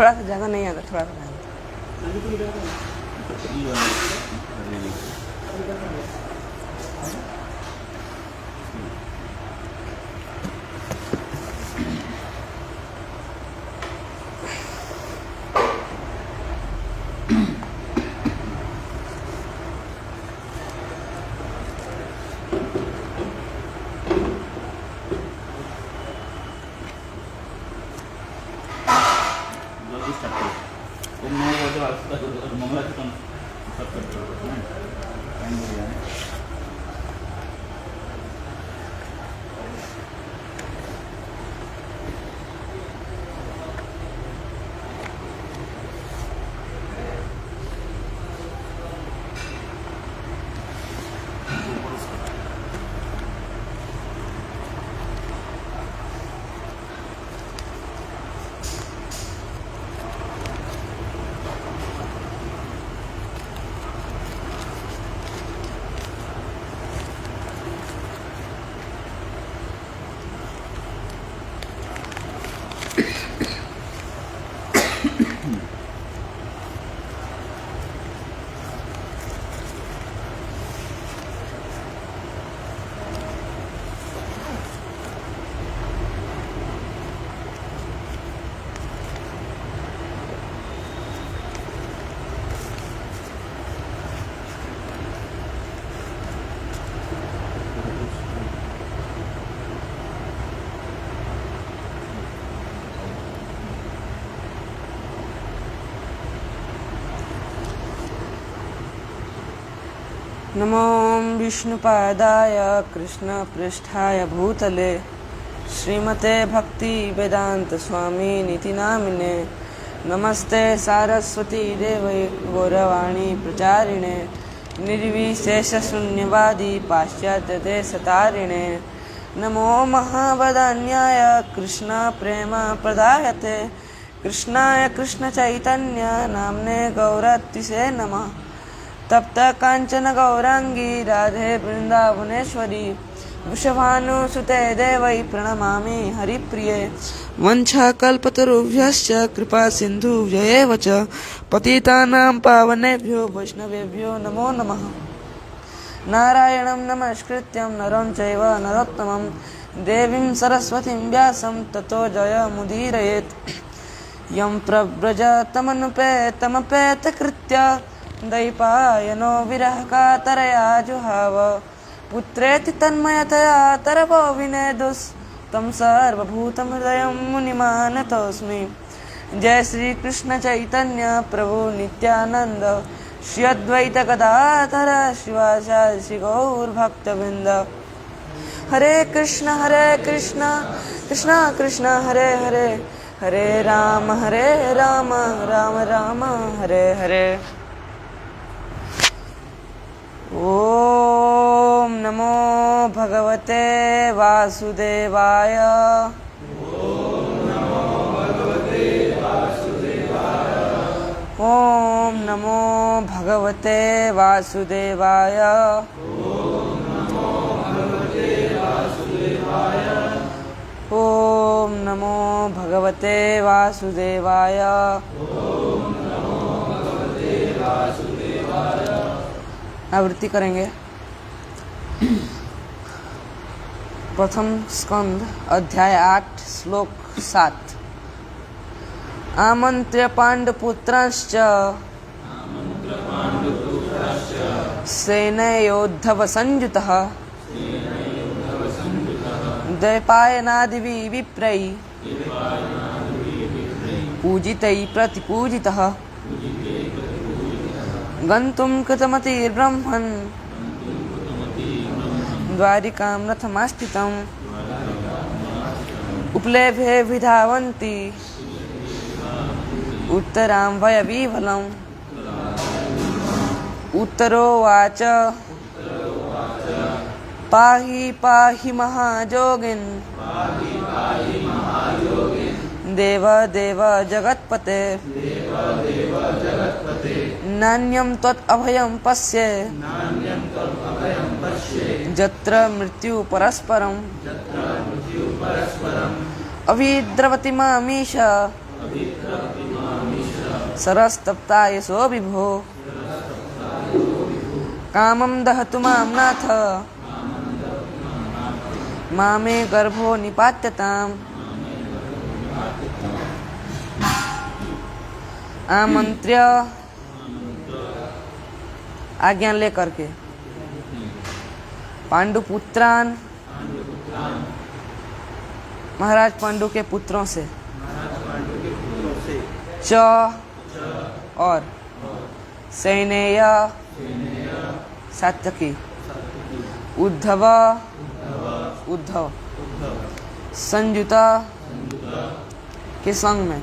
थोड़ा सा ज़्यादा नहीं आता, थोड़ा सा नमो विष्णुपादाय कृष्णपृष्ठाय भूतले श्रीमते भक्ति वेदांत स्वामी नीति नामिने नमस्ते सारस्वती देवै गौरवाणी प्रचारिणे निर्विशेषशून्यवादी पाश्चात्यदेशतारिणे नमो महावदान्याय कृष्ण प्रेम प्रदायते कृष्णाय कृष्ण चैतन्य नाम्ने गौरतिसे नमः तप्त कांचन गौरांगी राधे वृंदावनेश्वरी वृषभानुसुते देवै प्रणमामि हरिप्रिये वंशाकल्पतरुभ्यश्च कृपा सिन्धुभ्यैव च पतितानां पावनेभ्यो वैष्णवेभ्यो नमो नमः। नारायणं नमस्कृत्यं नरं चैव नरोत्तमं देवीं सरस्वतीं व्यासं ततो जयमुदीरयेत् यं प्रव्रजतमनुपेतमपेतकृत्य दैपायनो विरहकातरया जुहाव पुत्रेति तन्मयतया तरवो विनेदुस्तं सर्वभूतं हृदयं मुनिमानतोऽस्मि। जय श्री कृष्ण चैतन्य प्रभु नित्यानंद श्री अद्वैत गदाधर शिवाचार्य श्री गौरभक्तवृंद। हरे कृष्ण कृष्ण कृष्ण हरे हरे हरे राम राम राम हरे हरे। ओम नमो भगवते वासुदेवाय। ओम नमो भगवते वासुदेवाय। ओम नमो भगवते वासुदेवाय। आवृत्ति करेंगे। प्रथम स्कंद अध्याय 8 श्लोक 7। आमन्त्र्य पाण्डुपुत्रांश्च सेनयोद्धव संयुतः द्वैपायनादिभिः विप्रैः पूजितैः प्रतिपूजितः गन्तुं कृतमतिर्ब्रह्मन् द्वारिकां रथमास्थितम् उपलेभे विधावन्ति उत्तरां वयवीवलम् उत्तरोवाच पाहि पाहि महाजोगिन् देव देव जगत्पते नान्यं त्वत् अभयं पश्ये जत्र मृत्यु परस्परम् अभिद्रवति मामीश सरस्तप्ता यशो विभो कामं दहतु मां नाथ मामे गर्भो निपात्यताम्। आमंत्र्य आज्ञा लेकर के पांडुपुत्रान महाराज पांडु के पुत्रों से च और सैनेय सात्यकी उद्धव संयुता के संग में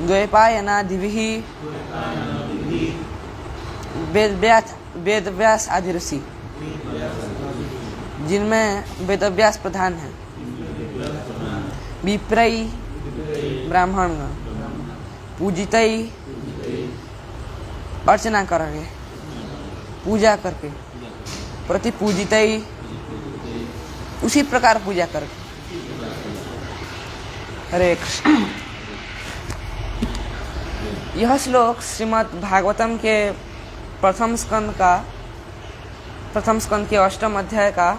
द्वैपायनादिभिः वेदव्यास आदि ऋषि जिनमें वेदव्यास प्रधान है विप्रई ब्राह्मण पूजितई अर्चना करेंगे पूजा करके प्रतिपूजितई उसी प्रकार पूजा करके। हरे कृष्ण। यह श्लोक श्रीमद् भागवतम के प्रथम स्कंद के 8वें अध्याय का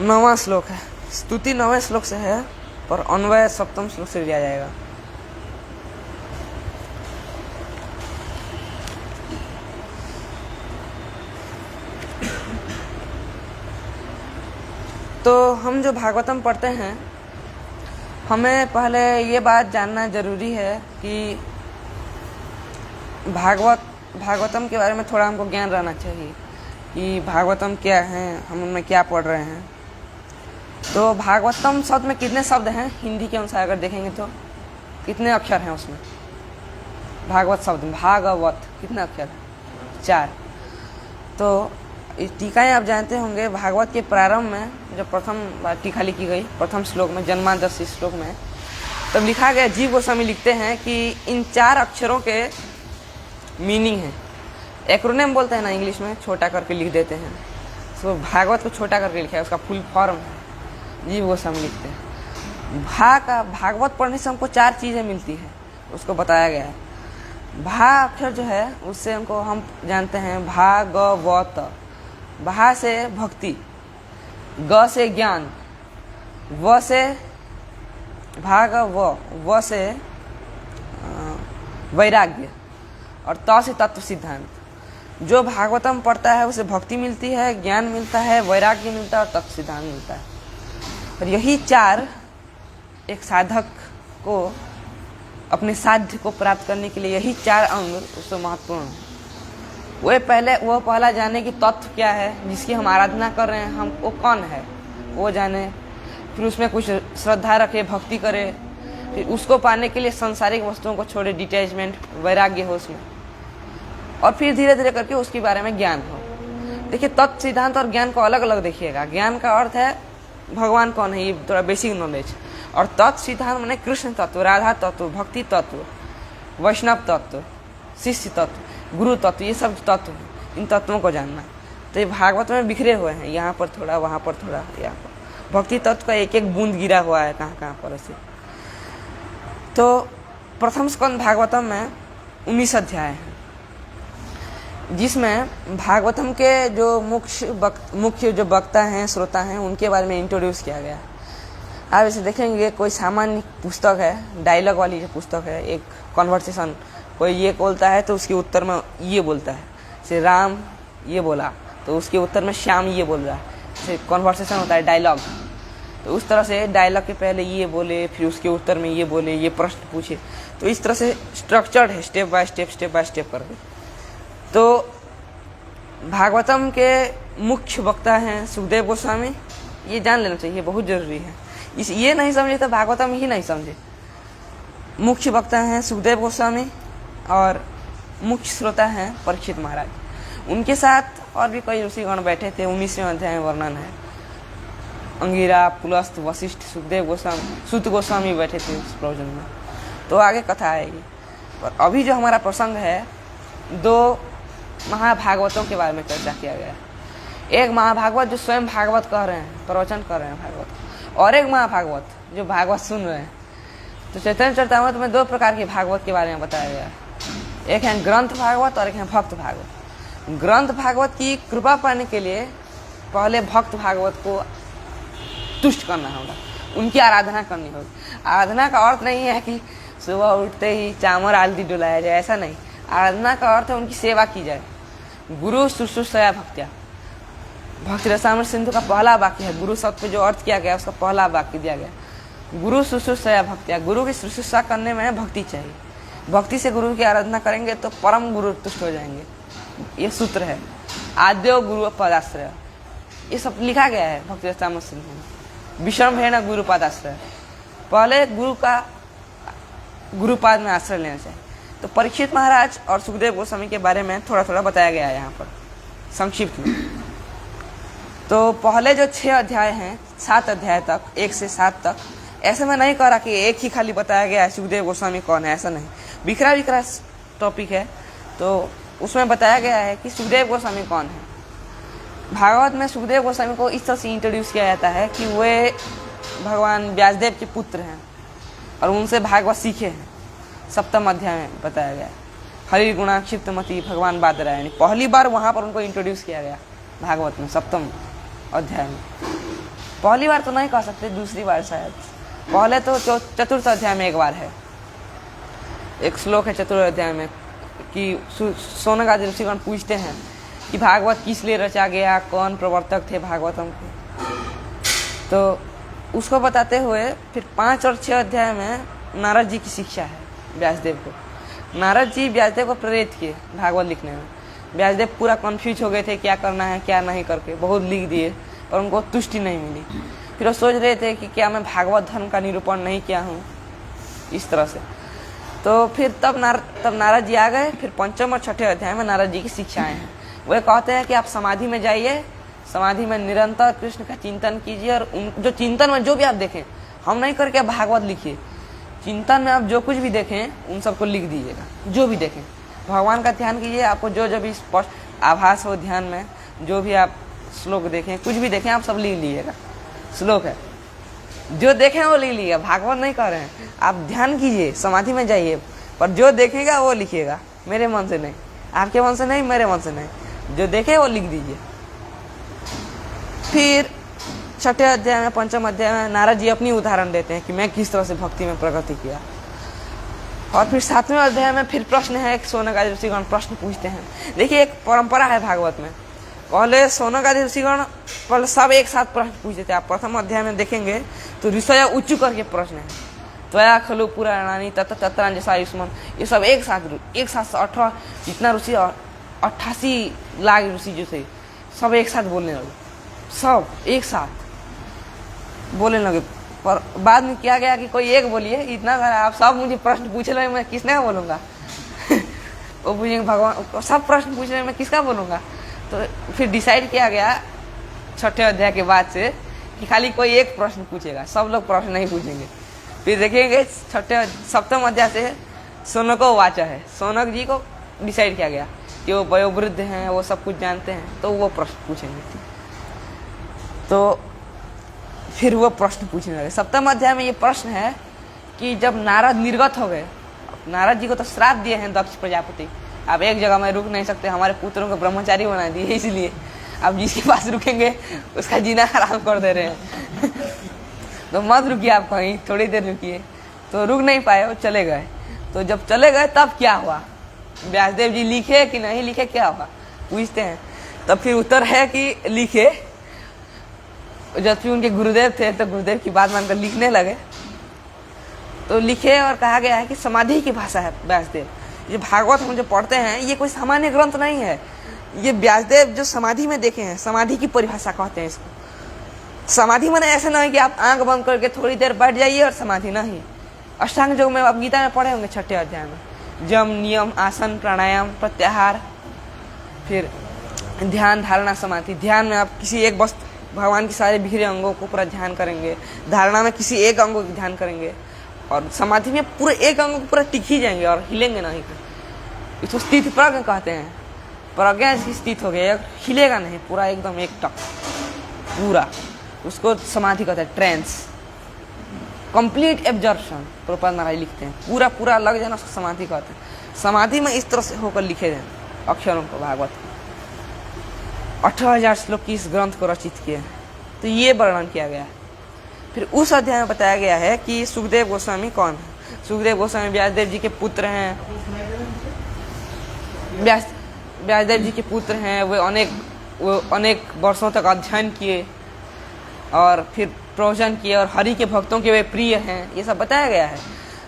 9वां श्लोक है। स्तुति 9वें श्लोक से है पर अन्वय 7वें श्लोक से लिया जाएगा। तो हम जो भागवतम पढ़ते हैं हमें पहले ये बात जानना जरूरी है कि भागवतम के बारे में थोड़ा हमको ज्ञान रहना चाहिए कि भागवतम क्या है, हम उनमें क्या पढ़ रहे हैं। तो भागवतम शब्द में कितने शब्द हैं हिंदी के अनुसार अगर देखेंगे तो कितने अक्षर हैं उसमें? भागवत शब्द में भागवत कितने अक्षर हैं? 4। तो टीकाएँ आप जानते होंगे, भागवत के प्रारंभ में जब प्रथम टीका लिखी गई, प्रथम श्लोक में, जन्मादशि श्लोक में, तब लिखा गया, जीव गोस्वामी लिखते हैं कि इन 4 अक्षरों के मीनिंग है, एक्रोनिम बोलते हैं ना इंग्लिश में, छोटा करके लिख देते हैं। तो भागवत को छोटा करके लिखा है, उसका फुल फॉर्म है, जीव गोस्वामी लिखते हैं। भागवत पढ़ने से हमको 4 चीज़ें मिलती है, उसको बताया गया है। भा अक्षर जो है उससे हमको, हम जानते हैं भागवत, भा से भक्ति, ग से ज्ञान, व से व से वैराग्य, और त से तत्व सिद्धांत। जो भागवतम पढ़ता है उसे भक्ति मिलती है, ज्ञान मिलता है, वैराग्य मिलता है और तत्व सिद्धांत मिलता है। और यही 4 एक साधक को अपने साध्य को प्राप्त करने के लिए, यही 4 अंग उससे महत्वपूर्ण है। वो पहला जाने कि तत्व क्या है जिसकी हम आराधना कर रहे हैं, हम वो कौन है वो जाने, फिर उसमें कुछ श्रद्धा रखे, भक्ति करे, फिर उसको पाने के लिए सांसारिक वस्तुओं को छोड़े, डिटैचमेंट, वैराग्य हो उसमें, और फिर धीरे धीरे करके उसके बारे में ज्ञान हो। देखिए, तत्व सिद्धांत और ज्ञान को अलग अलग देखिएगा। ज्ञान का अर्थ है भगवान कौन है, ये थोड़ा बेसिक नॉलेज, और तत्व सिद्धांत माने कृष्ण तत्व, राधा तत्व, भक्ति तत्व, वैष्णव तत्व, शिष्य तत्व, गुरु तत्व, ये सब तत्व हैं, इन तत्वों को जानना। तो ये भागवत में बिखरे हुए हैं, यहाँ पर थोड़ा, वहाँ पर थोड़ा, यहाँ पर भक्ति तत्व का एक एक बूंद गिरा हुआ है कहाँ कहाँ पर ऐसे। तो प्रथम स्कंद भागवतम में 19 अध्याय हैं, जिसमें भागवतम के जो मुख्य जो वक्ता हैं, श्रोता हैं, उनके बारे में इंट्रोड्यूस किया गया है। आप इसे देखेंगे, कोई सामान्य पुस्तक है, डायलॉग वाली जो पुस्तक है, एक कॉन्वर्सेशन, कोई ये बोलता है तो उसके उत्तर में ये बोलता है, जैसे राम ये बोला तो उसके उत्तर में श्याम ये बोल रहा है, जैसे कॉन्वर्सेशन होता है, डायलॉग। तो उस तरह से डायलॉग के पहले ये बोले, फिर उसके उत्तर में ये बोले, ये प्रश्न पूछे, तो इस तरह से स्ट्रक्चर्ड है, स्टेप बाय स्टेप करके। तो भागवतम के मुख्य वक्ता हैं सुखदेव गोस्वामी, ये जान लेना चाहिए, बहुत जरूरी है। ये नहीं समझे तो भागवतम ही नहीं समझे। मुख्य वक्ता हैं सुखदेव गोस्वामी और मुख्य श्रोता हैं परीक्षित महाराज। उनके साथ और भी कई ऋषिगण बैठे थे। 19वें अध्याय में वर्णन है, अंगिरा, पुलस्त, वशिष्ठ, सुखदेव गोस्वामी, सूत गोस्वामी बैठे थे उस प्रवचन में। तो आगे कथा आएगी, और अभी जो हमारा प्रसंग है, 2 महाभागवतों के बारे में चर्चा किया गया है। एक महाभागवत जो स्वयं भागवत कह रहे हैं, प्रवचन कर रहे हैं भागवत, और एक महाभागवत जो भागवत सुन रहे हैं। तो चैतन्य चरितामृत में 2 प्रकार के भागवत के बारे में बताया गया है, एक है ग्रंथ भागवत और एक है भक्त भागवत। ग्रंथ भागवत की कृपा पाने के लिए पहले भक्त भागवत को तुष्ट करना होगा, उनकी आराधना करनी होगी। आराधना का अर्थ नहीं है कि सुबह उठते ही चामर आलती डुलाया जाए, ऐसा नहीं। आराधना का अर्थ है उनकी सेवा की जाए। गुरु शुश्रूषया भक्त्या, भक्ति रसामृत सिंधु का पहला वाक्य है। गुरु शब्द पे जो अर्थ किया गया उसका पहला वाक्य दिया गया, गुरु शुश्रूषया भक्त्या। गुरु की शुश्रूषा करने में भक्ति चाहिए। भक्ति से गुरु की आराधना करेंगे तो परम गुरु तुष्ट हो जाएंगे, ये सूत्र है। आद्यो गुरु पदाश्रय, ये सब लिखा गया है भक्ति रसामृत सिंधु में। विषम है ना गुरु पादाश्रय, पहले गुरु का गुरुपाद में आश्रय लेना चाहिए। तो परीक्षित महाराज और सुखदेव गोस्वामी के बारे में थोड़ा थोड़ा बताया गया है यहाँ पर संक्षिप्त में। तो पहले जो 6 अध्याय हैं, 7 अध्याय तक, 1 से 7 तक, ऐसे में नहीं कह रहा कि एक ही खाली बताया गया है सुखदेव गोस्वामी कौन है, ऐसा नहीं। बिखरा बिखरा टॉपिक है, तो उसमें बताया गया है कि सुखदेव गोस्वामी कौन है। भागवत में सुखदेव गोस्वामी को इस तरह से इंट्रोड्यूस किया जाता है कि वे भगवान व्यासदेव के पुत्र हैं और उनसे भागवत सीखे हैं। 7वें अध्याय में बताया गया, हरि गुणा क्षिप्तमती भगवान बादरायणी। पहली बार वहाँ पर उनको इंट्रोड्यूस किया गया भागवत में, 7वें अध्याय में। पहली बार तो नहीं कह सकते, दूसरी बार शायद। पहले तो 4th अध्याय में एक बार है, एक श्लोक है 4th अध्याय में कि सोनकादि ऋषिगण पूछते हैं कि भागवत किस लिए रचा गया, कौन प्रवर्तक थे भागवतम के। तो उसको बताते हुए फिर 5 और 6 अध्याय में नारद जी की शिक्षा है व्यासदेव को। नारद जी व्यासदेव को प्रेरित किए भागवत लिखने में। व्यासदेव पूरा कन्फ्यूज हो गए थे क्या करना है क्या नहीं करके, बहुत लिख दिए पर उनको तुष्टि नहीं मिली। फिर वो सोच रहे थे कि क्या मैं भागवत धर्म का निरूपण नहीं किया हूँ, इस तरह से। तो फिर तब नारद जी आ गए। फिर पंचम और छठे अध्याय में नारद जी की शिक्षाएं हैं। वह कहते हैं कि आप समाधि में जाइए, समाधि में निरंतर कृष्ण का चिंतन कीजिए, और जो चिंतन में जो भी आप देखें, हम नहीं करके भागवत लिखिए, चिंतन में आप जो कुछ भी देखें उन सबको लिख दीजिएगा। जो भी देखें भगवान का ध्यान कीजिए, आपको जो भी स्पष्ट आभास हो ध्यान में, जो भी आप श्लोक देखें, कुछ भी देखें, आप सब लिख लीजिएगा। श्लोक है, जो देखें वो लिख लीजिएगा। भागवत नहीं कह रहे हैं, आप ध्यान कीजिए, समाधि में जाइए, पर जो देखेगा वो लिखिएगा, मेरे मन से नहीं, आपके मन से नहीं, मेरे मन से नहीं, जो देखे वो लिख दीजिए। फिर छठे अध्याय में, पंचम अध्याय में नारद जी अपनी उदाहरण देते हैं कि मैं किस तरह से भक्ति में प्रगति किया। और फिर सातवें अध्याय में फिर प्रश्न है, शौनक आदि ऋषिगण प्रश्न पूछते हैं। देखिए एक परंपरा है भागवत में, पहले शौनक आदि ऋषिगण पहले सब एक साथ प्रश्न पूछते थे। आप प्रथम अध्याय में देखेंगे तो ऋषय उच्च करके प्रश्न है, त्वया खलु पुराणानि तत्र तत्रांजसा आयुष्मान, ये सब एक साथ 18 जितना ऋषि, 88 लाख ऋषि जो थे सब एक साथ बोलने लगे, सब एक साथ बोलने लगे। पर बाद में क्या गया कि कोई एक बोलिए, इतना सारा आप सब मुझे प्रश्न पूछ रहे हैं, मैं किसने का बोलूँगा वो पूछेंगे भगवान, सब प्रश्न पूछ रहे हैं, मैं किसका बोलूँगा। तो फिर डिसाइड किया गया छठे अध्याय के बाद से कि खाली कोई एक प्रश्न पूछेगा, सब लोग प्रश्न नहीं पूछेंगे। फिर देखेंगे सप्तम अध्याय से शौनको वाचा है, शौनक जी को डिसाइड किया गया कि वो वयोवृद्ध हैं, वो सब कुछ जानते हैं, तो वो प्रश्न पूछेंगे। तो फिर वो प्रश्न पूछने लगे। सप्तम अध्याय में ये प्रश्न है कि जब नारद निर्गत हो गए, नारद जी को तो श्राप दिए हैं दक्ष प्रजापति, आप एक जगह में रुक नहीं सकते, हमारे पुत्रों को ब्रह्मचारी बना दिए, इसलिए आप जिसके पास रुकेंगे उसका जीना हराम कर दे रहे हैं तो मत रुकिए, आप कहीं थोड़ी देर रुकिए। तो रुक नहीं पाए, वो चले गए। तो जब चले गए तब क्या हुआ, व्यासदेव जी लिखे कि नहीं लिखे, क्या हुआ पूछते हैं। तब फिर उत्तर है कि लिखे। जब फिर उनके गुरुदेव थे तो गुरुदेव की बात मानकर लिखने लगे। तो लिखे और कहा गया है कि समाधि की भाषा है व्यासदेव। ये भागवत हम जो पढ़ते हैं ये कोई सामान्य ग्रंथ नहीं है, ये व्यासदेव जो समाधि में देखे हैं, समाधि की परिभाषा कहते हैं इसको। समाधि माने ऐसे नहीं कि आप आंख बंद करके थोड़ी देर बैठ जाइए और समाधि, नहीं। अष्टांग योग में आप गीता में पढ़े होंगे छठे अध्याय में, जम नियम आसन प्राणायाम प्रत्याहार, फिर ध्यान धारणा समाधि। ध्यान में आप किसी एक वस्तु, भगवान के सारे बिखरे अंगों को पूरा ध्यान करेंगे, धारणा में किसी एक अंगों की ध्यान करेंगे, और समाधि में पूरे एक अंग को पूरा टिक ही जाएंगे और हिलेंगे नहीं। इसको स्थित प्रज्ञ कहते हैं, प्रज्ञा इसकी स्थित हो गया, हिलेगा नहीं, पूरा एकदम एक टक पूरा, उसको समाधि कहते हैं, ट्रेंस, कंप्लीट एब्जॉर्प्शन। प्रभुपाद महाराज लिखते हैं पूरा पूरा लग जाना उसको समाधि कहते हैं। समाधि में इस तरह से होकर लिखे गए अक्षरों को भागवत 18,000 श्लोक की इस ग्रंथ को रचित किए। तो ये वर्णन किया गया है। फिर उस अध्याय में बताया गया है कि सुखदेव गोस्वामी कौन है। सुखदेव गोस्वामी व्यासदेव जी के पुत्र हैं, व्यासदेव जी के पुत्र हैं। वो अनेक वर्षों तक अध्ययन किए और फिर प्रवचन किए और हरि के भक्तों के वे प्रिय हैं, ये सब बताया गया है।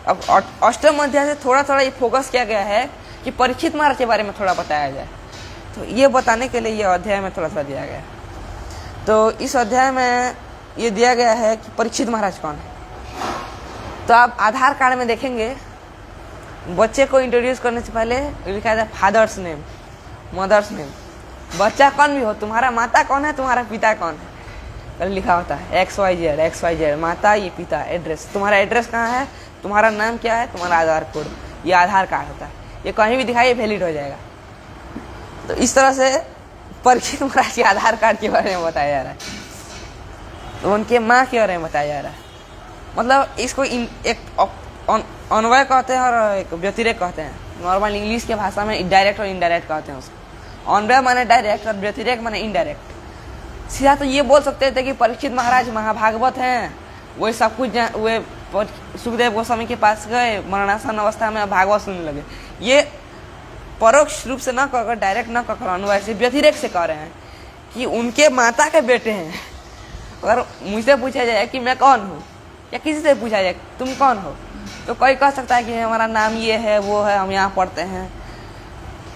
अब अष्टम अध्याय से थोड़ा थोड़ा ये फोकस किया गया है कि परीक्षित महाराज के बारे में थोड़ा बताया जाए, तो ये बताने के लिए ये अध्याय में थोड़ा सा दिया गया है। तो इस अध्याय में ये दिया गया है कि परीक्षित महाराज कौन है। तो आप आधार कार्ड में देखेंगे, बच्चे को इंट्रोड्यूस करने से पहले लिखा है फादर्स नेम, मदर्स नेम। बच्चा कौन भी हो, तुम्हारा माता कौन है, तुम्हारा पिता कौन है, पहले लिखा होता है XYZ, माता, ये पिता, एड्रेस, तुम्हारा एड्रेस कहाँ है, तुम्हारा नाम क्या है, तुम्हारा आधार कोड, ये आधार कार्ड होता है। ये कहीं भी दिखाइए वैलिड हो जाएगा। तो इस तरह से परीक्षित महाराज के आधार कार्ड के बारे में बताया जा रहा है, तो उनके माँ के बारे में बताया जा रहा है। मतलब इसको एक अन्वय कहते हैं और एक व्यतिरेक कहते हैं। नॉर्मल इंग्लिश के भाषा में डायरेक्ट और इनडायरेक्ट कहते हैं उसको। अन्वय माने डायरेक्ट और व्यतिरेक माने इनडायरेक्ट। सीधा तो ये बोल सकते थे कि परीक्षित महाराज महाभागवत हैं, वही सब कुछ वे सुखदेव गोस्वामी के पास गए, मरणासन अवस्था में भागवत सुनने लगे। ये परोक्ष रूप से न कहकर, डायरेक्ट न कहकर, अन्वय से, व्यतिरेक से कह रहे हैं कि उनके माता के बेटे हैं। अगर मुझसे पूछा जाए कि मैं कौन हूँ, या किसी से पूछा जाए तुम कौन हो, तो कोई कह सकता है कि हमारा नाम ये है, वो है, हम यहाँ पढ़ते हैं,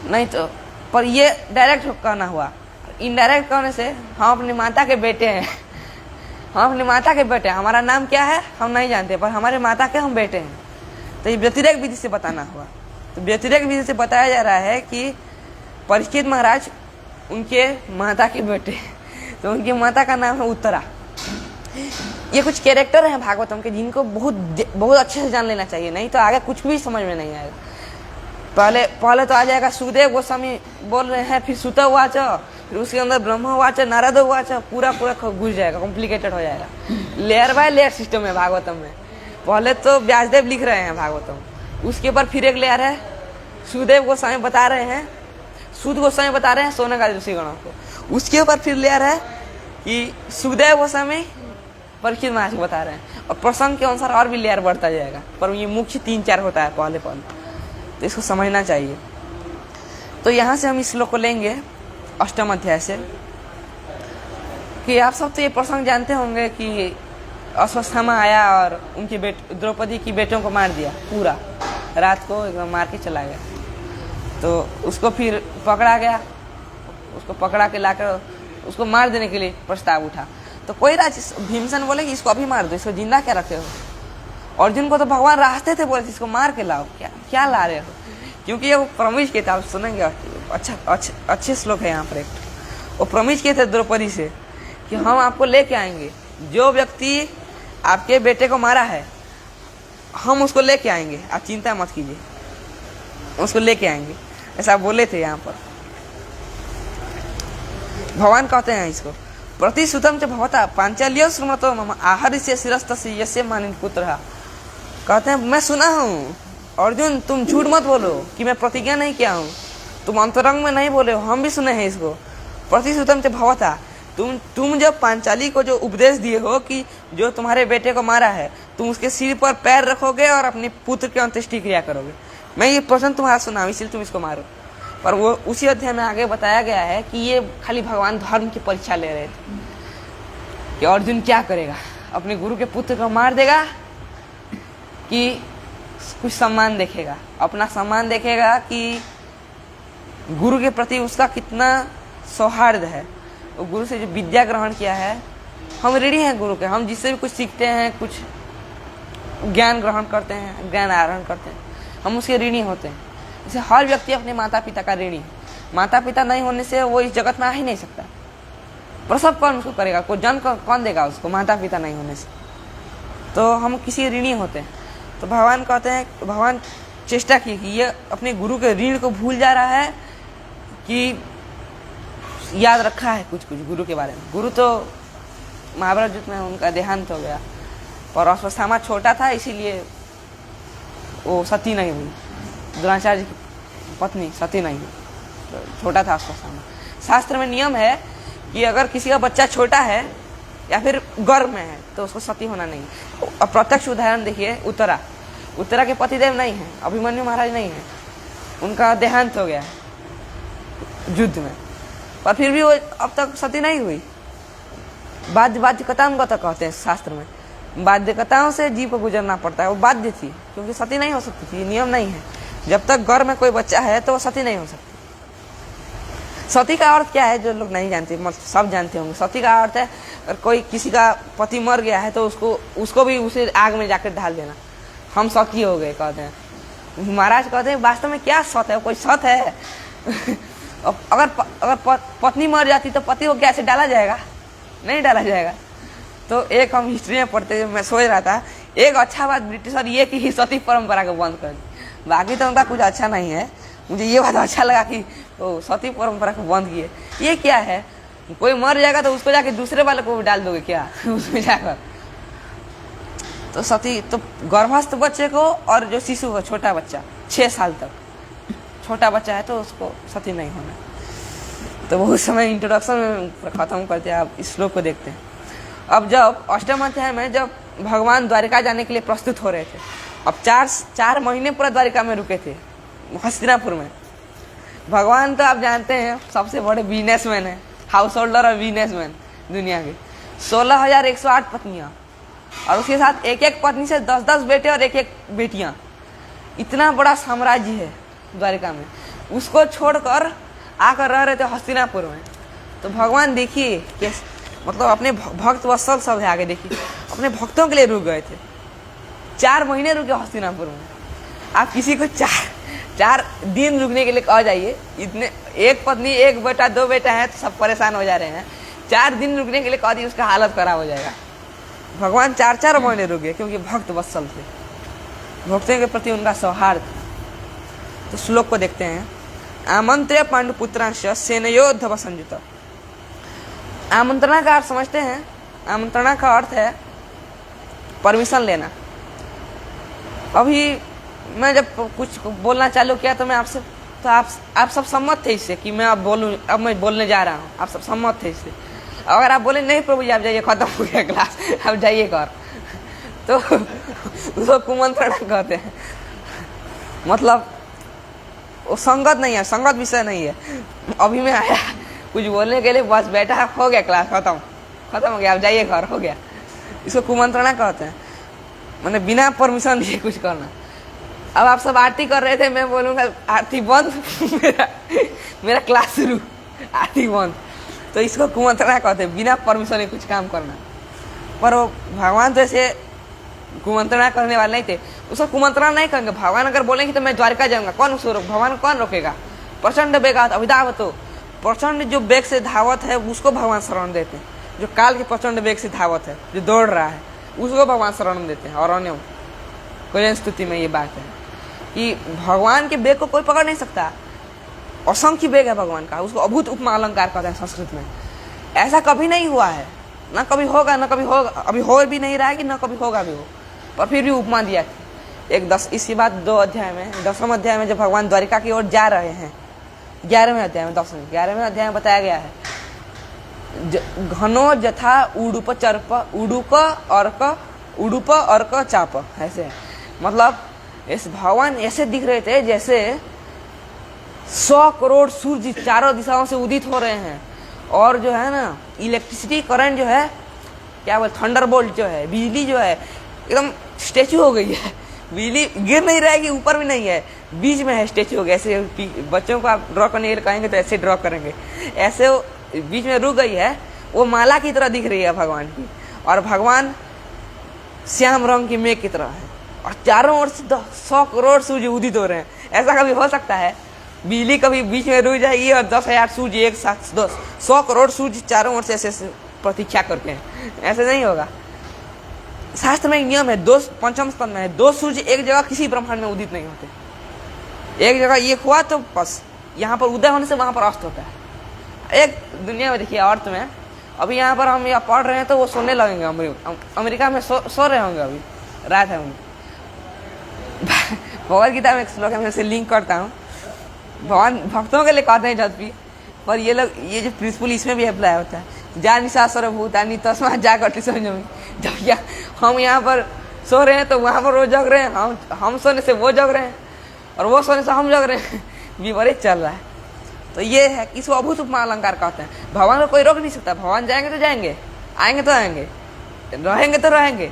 नहीं तो। पर ये डायरेक्ट कहना हुआ। इनडायरेक्ट कहने से हम अपनी माता के बेटे हैं, हम अपनी माता के बेटे हैं, हमारा नाम क्या है हम नहीं जानते, पर हमारे माता के हम बेटे हैं। तो ये व्यतिरेक विधि से बताना हुआ। तो व्यतिरेक विधि से बताया जा रहा है कि परीक्षित महाराज उनके माता के बेटे, तो उनकी माता का नाम है उत्तरा। ये कुछ कैरेक्टर हैं भागवतम के जिनको बहुत अच्छे से जान लेना चाहिए, नहीं तो आगे कुछ भी समझ में नहीं आएगा। पहले तो आ जाएगा सुखदेव गोस्वामी बोल रहे हैं, फिर सुत उवाच, फिर उसके अंदर ब्रह्म उवाच, नारद उवाच, पूरा घुस जाएगा, कॉम्प्लिकेटेड हो जाएगा। लेयर बाय लेयर सिस्टम है भागवतम में। पहले तो व्यासदेव लिख रहे हैं भागवतम, उसके ऊपर फिर एक लेयर है सुखदेव गोस्वामी बता रहे हैं, सूत गोस्वामी बता रहे हैं सोनकादि ऋषिगणों को। उसके ऊपर फिर लेयर है कि सुखदेव गोस्वामी परीक्षित महाराज को बता रहे हैं, और प्रसंग के अनुसार और भी लेयर बढ़ता जाएगा, पर ये मुख्य 3-4 होता है पहले, तो इसको समझना चाहिए। तो यहाँ से हम इस श्लोक को लेंगे 8वें अध्याय से, कि आप सब तो ये प्रसंग जानते होंगे कि अश्वत्थामा आया और उनकी द्रौपदी की बेटों को मार दिया, पूरा रात को एकदम मार के चला गया। तो उसको फिर पकड़ा गया, उसको पकड़ा के लाकर उसको मार देने के लिए प्रस्ताव उठा। तो कोई भीमसेन बोले कि इसको अभी मार दो, इसको जिंदा क्या रखे हो। अर्जुन को तो भगवान रास्ते थे, बोले इसको मार के लाओ, क्या ला रहे हो, क्योंकि ये प्रमिश किए थे, आप सुनेंगे अच्छे श्लोक है यहाँ पर। एक वो प्रमिश किए थे द्रौपदी से कि हम आपको लेके आएंगे, जो व्यक्ति आपके बेटे को मारा है हम उसको लेके आएंगे, आप चिंता मत कीजिए, उसको लेके आएंगे, ऐसा बोले थे यहाँ पर। भगवान कहते हैं इसको प्रतिश्रुतम च भवता पांचाल्य श्रुमतो मम आहरिष्य शिरस्तस्य यस्य मानिन पुत्रः। कहते हैं मैं सुना हूँ अर्जुन, तुम झूठ मत बोलो कि मैं प्रतिज्ञा नहीं किया हूँ, तुम अंतरंग में नहीं बोले हो, हम भी सुने हैं इसको। प्रतिश्रुतम च भवता, तुम जब पांचाली को जो उपदेश दिए हो कि जो तुम्हारे बेटे को मारा है तुम उसके सिर पर पैर रखोगे और अपने पुत्र की अंत्येष्टि क्रिया करोगे, मैं ये प्रश्न तुम्हारा सुना हूँ, इसलिए तुम इसको मारो। पर वो उसी अध्याय में आगे बताया गया है कि ये खाली भगवान धर्म की परीक्षा ले रहे थे कि अर्जुन क्या करेगा, अपने गुरु के पुत्र को मार देगा कि कुछ सम्मान देखेगा, अपना सम्मान देखेगा कि गुरु के प्रति उसका कितना सौहार्द है, वो गुरु से जो विद्या ग्रहण किया है। हम ऋणी हैं गुरु के, हम जिससे भी कुछ सीखते हैं, कुछ ज्ञान ग्रहण करते हैं, ज्ञान आहरण करते हैं, हम उसके ऋणी होते हैं। जैसे हर व्यक्ति अपने माता पिता का ऋणी है, माता पिता नहीं होने से वो इस जगत में आ ही नहीं सकता। प्रसव कौन उसको करेगा, कोई जन्म कौन देगा उसको, माता पिता नहीं होने से। तो हम किसी ऋणी होते हैं। तो भगवान कहते हैं, भगवान चेष्टा की कि ये अपने गुरु के ऋण को भूल जा रहा है कि याद रखा है कुछ गुरु के बारे में। गुरु तो महाभारत युद्ध में उनका देहांत हो गया, पर अश्वत्थामा छोटा था इसीलिए वो सती नहीं हुई, द्रोणाचार्य की पत्नी सती नहीं हुई, तो छोटा था अश्वत्थामा। शास्त्र में नियम है कि अगर किसी का बच्चा छोटा है या फिर गर्भ में है तो उसको सती होना नहीं। अब प्रत्यक्ष उदाहरण देखिए, उत्तरा के पतिदेव नहीं है, अभिमन्यु महाराज नहीं है, उनका देहांत हो गया है युद्ध में, पर फिर भी वो अब तक सती नहीं हुई। बाध्यकताओं का तो कहते हैं शास्त्र में, बाध्यकताओं से जीव को गुजरना पड़ता है, वो बाध्य थी क्योंकि सती नहीं हो सकती थी, नियम नहीं है। जब तक गर्भ में कोई बच्चा है तो वो सती नहीं हो सकती। सती का अर्थ क्या है जो लोग नहीं जानते, मतलब सब जानते होंगे। सती का अर्थ है अगर कोई किसी का पति मर गया है तो उसको भी उसे आग में जाकर डाल देना, हम सती हो गए कहते हैं। महाराज कहते हैं वास्तव में क्या सत है, कोई सत है? अगर पत्नी मर जाती तो पति को क्या ऐसे डाला जाएगा? नहीं डाला जाएगा। तो एक हम हिस्ट्री में पढ़ते, मैं सोच रहा था एक अच्छा बात ब्रिटिशर ये कि सती परंपरा को बंद कर दी, बाकी तो उनका कुछ अच्छा नहीं है। मुझे ये बात अच्छा लगा कि वो सती परंपरा को बंद किए। ये क्या है, कोई मर जाएगा तो उसको जाके दूसरे वाले को डाल दोगे क्या उसमें जाकर? तो सती तो गर्भस्थ बच्चे को और जो शिशु को, छोटा बच्चा 6 साल तक छोटा बच्चा है तो उसको सती नहीं होना। तो बहुत समय इंट्रोडक्शन में खत्म करते हैं, आप इस श्लोक को देखते हैं। अब जब अष्टम अध्याय में जब भगवान द्वारिका जाने के लिए प्रस्तुत हो रहे थे, अब 4 महीने पूरा द्वारिका में रुके थे हस्तिनापुर में। भगवान तो आप जानते हैं सबसे बड़े बिजनेसमैन है, हाउस होल्डर और बिजनेसमैन दुनिया के। 16,108 पत्नियां और उसके साथ एक पत्नी से 10-10 बेटे और एक बेटियां। इतना बड़ा साम्राज्य है द्वारिका में, उसको छोड़कर आकर रह रहे थे हस्तिनापुर में। तो भगवान देखिए कि मतलब अपने भक्त वत्सल सब है, आगे देखिए अपने भक्तों के लिए रुक गए थे। 4 महीने रुके हस्तिनापुर में। आप किसी को 4 दिन रुकने के लिए कह जाइए, इतने एक पत्नी एक बेटा 2 बेटा है तो सब परेशान हो जा रहे हैं, 4 दिन रुकने के लिए कह दिए उसका हालत खराब हो जाएगा। भगवान 4 महीने रुके क्योंकि भक्त वत्सल थे, भक्तों के प्रति उनका सौहार्द। तो श्लोक को देखते हैं। आमंत्र्य पांडुपुत्रांश सेनयोद्धव संयुत। आमंत्रणा का अर्थ समझते हैं? आमंत्रणा का अर्थ है परमिशन लेना। अभी मैं जब कुछ बोलना चालू किया तो मैं आपसे, तो आप सब सम्मत थे इससे कि मैं अब बोलूं, अब मैं बोलने जा रहा हूँ, आप सब सम्मत थे इससे। अगर आप बोले नहीं प्रभु जी आप जाइए, खत्म हो गया क्लास, आप जाइए घर, तो उसको कुमंत्रणा कहते हैं। मतलब वो संगत नहीं है, संगत विषय नहीं है। अभी मैं आया कुछ बोलने के लिए, बस बैठा, हो गया क्लास, खत्म हो गया, आप जाइए घर, हो गया। इसको कुमंत्रणा कहते हैं, मैंने बिना परमिशन लिए कुछ करना। अब आप सब आरती कर रहे थे, मैं बोलूँगा आरती बंद, मेरा क्लास शुरू, आरती बंद, तो इसको कुमंत्रणा कहते हैं, बिना परमिशन कुछ काम करना। पर वो भगवान तो ऐसे कुमंत्रणा करने वाले नहीं थे, उसको कुमंत्रणा नहीं करेंगे। भगवान अगर बोलेंगे तो मैं द्वारका जाऊंगा, कौन उसको भगवान कौन रोकेगा? प्रचंड वेगात अभिधावतो, प्रचंड जो वेग से धावत है उसको भगवान शरण देते हैं। जो काल के प्रचंड वेग से धावत है, जो दौड़ रहा है, उसको भगवान शरण देते हैं। और अन्य कोई स्तुति में ये बात है कि भगवान के वेग को कोई पकड़ नहीं सकता, असंख्य वेग है भगवान का, उसको अभूत उपमा अलंकार कहते हैं संस्कृत में। ऐसा कभी नहीं हुआ है, ना कभी होगा, ना कभी होगा, अभी हो भी नहीं रहा है कि ना कभी होगा भी हो, पर फिर भी उपमा दिया था। इसी बात 2 अध्याय में, 10वें अध्याय में जब भगवान द्वारिका की ओर जा रहे हैं, 11वें अध्याय में, 11वें अध्याय में बताया गया है, घनो जथा उडुप चर्प उडुक उडुप अर्क चाप, ऐसे मतलब इस भगवान ऐसे दिख रहे थे जैसे 100 करोड़ सूर्य चारों दिशाओं से उदित हो रहे हैं। और जो है ना इलेक्ट्रिसिटी करंट जो है, क्या बोल, थंडरबोल्ट जो है, बिजली जो है एकदम स्टेचू हो गई है। बिजली गिर नहीं रहेगी, ऊपर भी नहीं है, बीच में है, स्टेचू हो गया। ऐसे बच्चों को आप ड्रॉ करने के लिए कहेंगे तो ऐसे ड्रॉ करेंगे, ऐसे वो बीच में रुक गई है, वो माला की तरह दिख रही है भगवान की। और भगवान श्याम रंग की मेघ की तरह है, और चारों ओर से 100 करोड़ सूर्य उदित हो रहे हैं। ऐसा कभी हो सकता है? बिजली कभी बीच में रुक जाएगी और 10,000 सूर्य एक साथ, 100 करोड़ सूर्य चारों ओर से ऐसे प्रतीक्षा करते हैं? ऐसे नहीं होगा। शास्त्र में एक नियम है, 2 पंचम स्कंद में है, 2 सूर्य एक जगह किसी ब्रह्मांड में उदित नहीं होते। एक जगह ये हुआ तो बस यहाँ पर उदय होने से वहां पर अस्त होता है। एक दुनिया में देखिए, अर्थ में अभी यहाँ पर हम यहाँ पढ़ रहे हैं तो वो सोने लगेंगे, अमेरिका में सो रहे होंगे, अभी रात है उनकी। भगवद गीता में एक श्लोक है, मैं उसे लिंक करता हूँ। भगवान भक्तों के लिए कहते हैं जब भी, पर ये लोग, ये जो प्रिंसिपल इसमें भी अप्लाई होता है, जा निशा सर्वभूतानि तस्मात् जागर्ति संयमी। जब हम यहाँ पर सो रहे हैं तो वहाँ पर वो जग रहे हैं, हम सोने से वो जग रहे हैं, और वो सोने से हम जग रहे हैं, विपरीत चल रहा है। तो ये है, इसको अभूत उपमा अलंकार कहते हैं। भगवान को कोई रोक नहीं सकता, भगवान जाएंगे तो जाएंगे, आएंगे तो आएंगे, रहेंगे तो रहेंगे।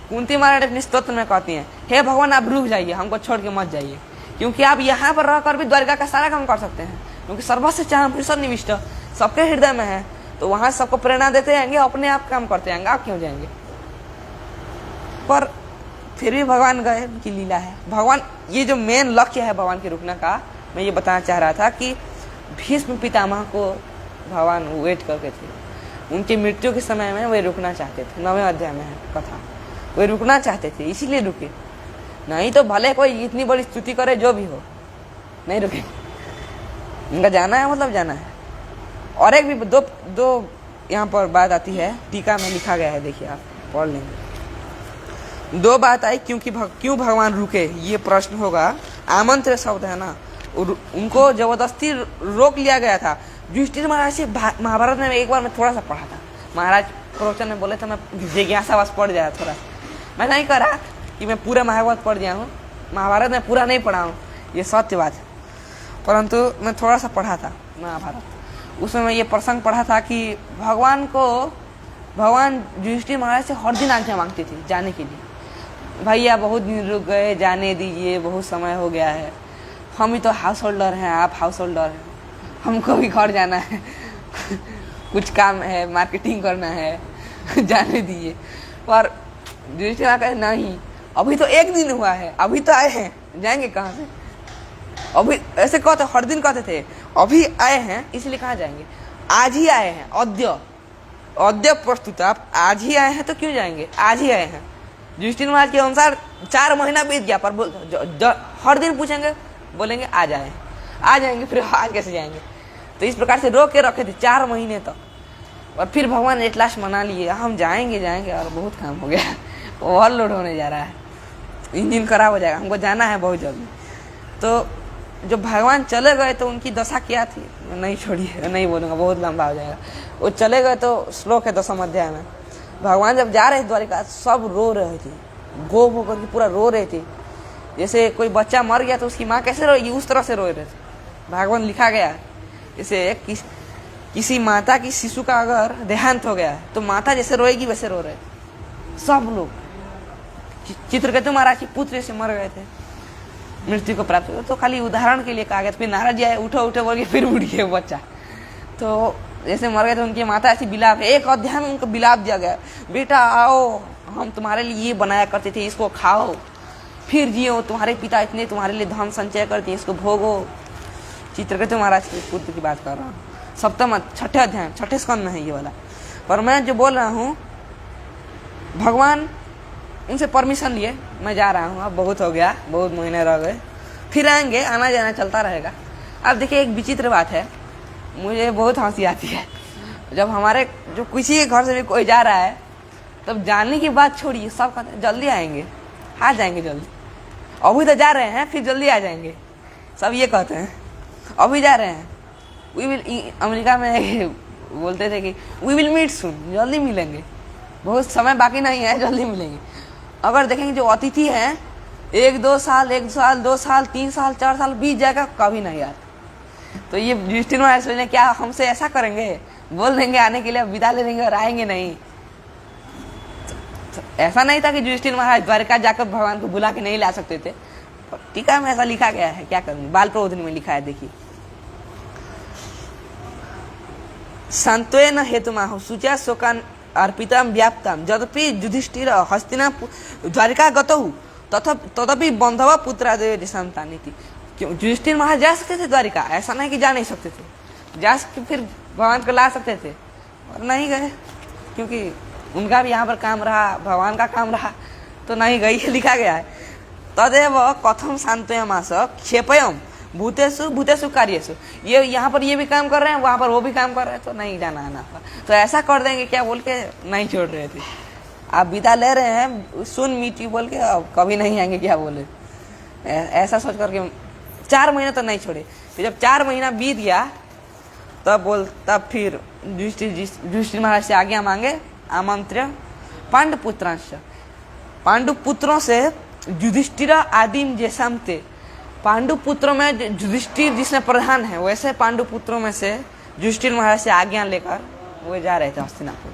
कुंती महाराज अपने स्तोत्र में कहती हैं, हे भगवान आप रुक जाइए, हमको छोड़ के मत जाइए, क्योंकि आप यहाँ पर रहकर भी द्वारका का सारा काम कर सकते हैं, क्योंकि सर्वस्व चाहम पुरुष निविष्ट सबके हृदय में है। तो वहां सबको प्रेरणा देते रहेंगे, अपने आप काम करते रहेंगे, आप क्यों जाएंगे? पर फिर भी भगवान गए, उनकी लीला है। भगवान, ये जो मेन लक्ष्य है भगवान के रुकने का, मैं ये बताना चाह रहा था कि भीष्म पितामह को भगवान वेट करके थे, उनकी मृत्यु के समय में वे रुकना चाहते थे। 9वें अध्याय में है कथा, वे रुकना चाहते थे, इसीलिए रुके। नहीं तो भले कोई इतनी बड़ी स्तुति करे, जो भी हो, नहीं रुके। उनका जाना है मतलब जाना है। और एक भी दो यहाँ पर बात आती है, टीका में लिखा गया है, देखिए आप पढ़ लेंगे। 2 बात आई, क्यों भगवान रुके, ये प्रश्न होगा। आमंत्रण शब्द है ना, उनको जबरदस्ती रोक लिया गया था। युधिष्ठिर महाराज से महाभारत में एक बार मैं थोड़ा सा पढ़ा था, महाराज प्रवचन में बोले थे, मैं जिज्ञासावश पढ़ जाया थोड़ा। मैं नहीं करा कि मैं पूरा महाभारत पढ़ गया हूँ, महाभारत में पूरा नहीं पढ़ा हूँ, ये सत्य बात है, परंतु मैं थोड़ा सा पढ़ा था महाभारत। उसमें मैं ये प्रसंग पढ़ा था कि भगवान युधिष्ठिर महाराज से हर दिन आज्ञा मांगती थी जाने के लिए। भैया बहुत दिन रुक गए, जाने दीजिए, बहुत समय हो गया है, हम ही तो हाउस होल्डर हैं, आप हाउस होल्डर हैं, हमको भी घर जाना है, कुछ काम है, मार्केटिंग करना है, जाने दीजिए। पर युधिष्ठिर कहे नहीं, अभी तो 1 दिन हुआ है, अभी तो आए हैं, जाएंगे कहाँ से? अभी ऐसे कहते, हर दिन कहते थे अभी आए हैं इसलिए कहाँ जाएंगे, आज ही आए हैं, अद्य प्रस्तुत, आप आज ही आए हैं तो क्यों जाएंगे, आज ही आए हैं। युधिष्ठिर महाराज के अनुसार 4 महीना बीत गया, पर हर दिन पूछेंगे बोलेंगे आज आए, आ जाएंगे, फिर आज कैसे जाएंगे। तो इस प्रकार से रोक के रखे थे 4 महीने तक, और फिर भगवान एट लास्ट मना लिए हम जाएंगे, और बहुत काम हो गया, ओवरलोड होने जा रहा है, इंजन खराब हो जाएगा, हमको जाना है बहुत जल्दी। तो जो भगवान चले गए तो उनकी दशा क्या थी, नहीं छोड़िए, नहीं बोलूँगा, बहुत लंबा हो जाएगा। वो चले गए तो श्लोक है 10वें अध्याय में, भगवान जब जा रहे द्वारिका सब रो रहे थे, गोप होकर के पूरा रो रहे थे। जैसे कोई बच्चा मर गया तो उसकी माँ कैसे रोएगी, उस तरह से रो रहे थे। भागवत लिखा गया है, जैसे किसी माता की शिशु का अगर देहांत हो गया है तो माता जैसे रोएगी वैसे रो रहे सब लोग। चित्रकेतु महाराज के पुत्र से मर गए थे, मृत्यु को प्राप्त हुआ, तो खाली उदाहरण के लिए कहा गया। तो फिर नारद जी आए, उठो उठो बोल के फिर उठ गए बच्चा। तो जैसे मर गए तो उनकी माता ऐसी बिलाप है, एक अध्याय में उनको बिलाप दिया गया, बेटा आओ हम तुम्हारे लिए ये बनाया करते थे, इसको खाओ फिर जियो, तुम्हारे पिता इतने तुम्हारे लिए धन संचय करते हैं, इसको भोगो। चित्रकेतु महाराज के पुत्र की बात कर रहा हूँ, 6ठे अध्याय 6ठे स्कंद में है ये वाला। पर मैं जो बोल रहा हूँ, भगवान उनसे परमिशन लिए मैं जा रहा हूँ, अब बहुत हो गया, बहुत महीने रह गए, फिर आएंगे, आना जाना चलता रहेगा। अब देखिए एक विचित्र बात है, मुझे बहुत हंसी आती है, जब हमारे जो किसी के घर से भी कोई जा रहा है तब जाने की बात छोड़िए, सब कहते हैं जल्दी आएंगे, आ जाएंगे जल्दी, अभी तो जा रहे हैं फिर जल्दी आ जाएंगे, सब ये कहते हैं अभी जा रहे हैं। वी विल, अमेरिका में बोलते थे कि वी विल मीट सून, जल्दी मिलेंगे, बहुत समय बाकी नहीं है, जल्दी मिलेंगे। अगर देखेंगे जो अतिथि हैं 1-2 साल 2 साल 3 साल 4 साल बीत जाएगा, कभी नहीं आते। तो ये युधिष्ठिर महाराज सोचने क्या हमसे ऐसा करेंगे, बोल देंगे आने के लिए, विदा ले लेंगे और आएंगे नहीं। तो ऐसा नहीं था कि युधिष्ठिर महाराज द्वारका जाकर भगवान को बुला के नहीं ला सकते थे, टीका में ऐसा लिखा गया है, क्या करूंगे, बाल प्रबोधिनी में लिखा है, देखिए संत्वेन हेतुमाहु शुचा शोकान अर्पितम व्याप्तम यद्यपि युधिष्ठिर हस्तिनापुर द्वारिका गतौ तथापि बंधव पुत्रादय संतानी थी। क्यों युधिष्ठिर महाराज जा सकते थे द्वारिका, ऐसा नहीं कि जा नहीं सकते थे, जा सकते फिर भगवान को ला सकते थे, और नहीं गए क्योंकि उनका भी यहाँ पर काम रहा, भगवान का काम रहा, तो नहीं गई, लिखा गया है। तदेव कथम शांतयमास क्षेपयम भूतेषु कार्येषु, ये यहाँ पर ये भी काम कर रहे हैं, वहाँ पर वो भी काम कर रहे हैं, तो नहीं जाना आना। तो ऐसा कर देंगे क्या बोल के नहीं छोड़ रहे थे, आप विदा ले रहे हैं सुन मीठी बोल के, अब कभी नहीं आएंगे क्या बोले, ऐसा सोच करके 4 महीने तो नहीं छोड़े। फिर जब 4 महीना बीत गया तब फिर युधिष्ठिर महाराज से आज्ञा मांगे, आमंत्र्य पांडुपुत्रांश, पांडुपुत्रों से युधिष्ठिर आदिम जैसाम थे, पांडुपुत्रों में युधिष्ठिर जिसमें प्रधान है, वैसे पांडुपुत्रों में से युधिष्ठिर महाराज से आज्ञा लेकर वो जा रहे थे हस्तिनापुर,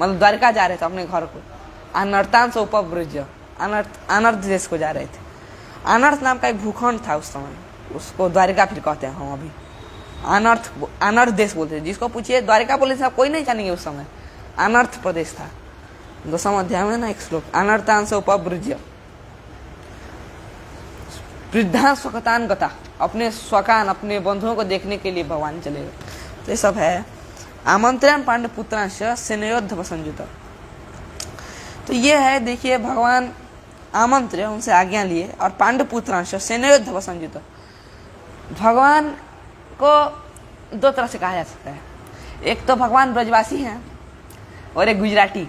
मतलब द्वारका जा रहे थे अपने घर को। अनर्थांश उपव्रज, अनर्थ देश को जा रहे थे। अनर्थ नाम का एक भूखंड था उस समय, उसको द्वारिका फिर कहते हैं हम अभी, अनर्थ देश बोलते थे। जिसको पूछिए द्वारिका बोले थे कोई नहीं जानेंगे, उस समय अनर्थ प्रदेश था। 2वें अध्याय में ना एक श्लोक, अनर्थांश उपव्रज वृद्धा स्वकतान गता, अपने स्वकान अपने बंधुओं को देखने के लिए भगवान चले गए। तो ये सब है। आमंत्रण पांडुपुत्रांश सेनयोद्धव संयुत, तो ये है देखिए भगवान आमंत्रण उनसे आज्ञा लिए, और पांडुपुत्रांश सेनयोद्धव संयुत। भगवान को 2 तरह से कहा जा सकता है, एक तो भगवान ब्रजवासी हैं और एक गुजराती।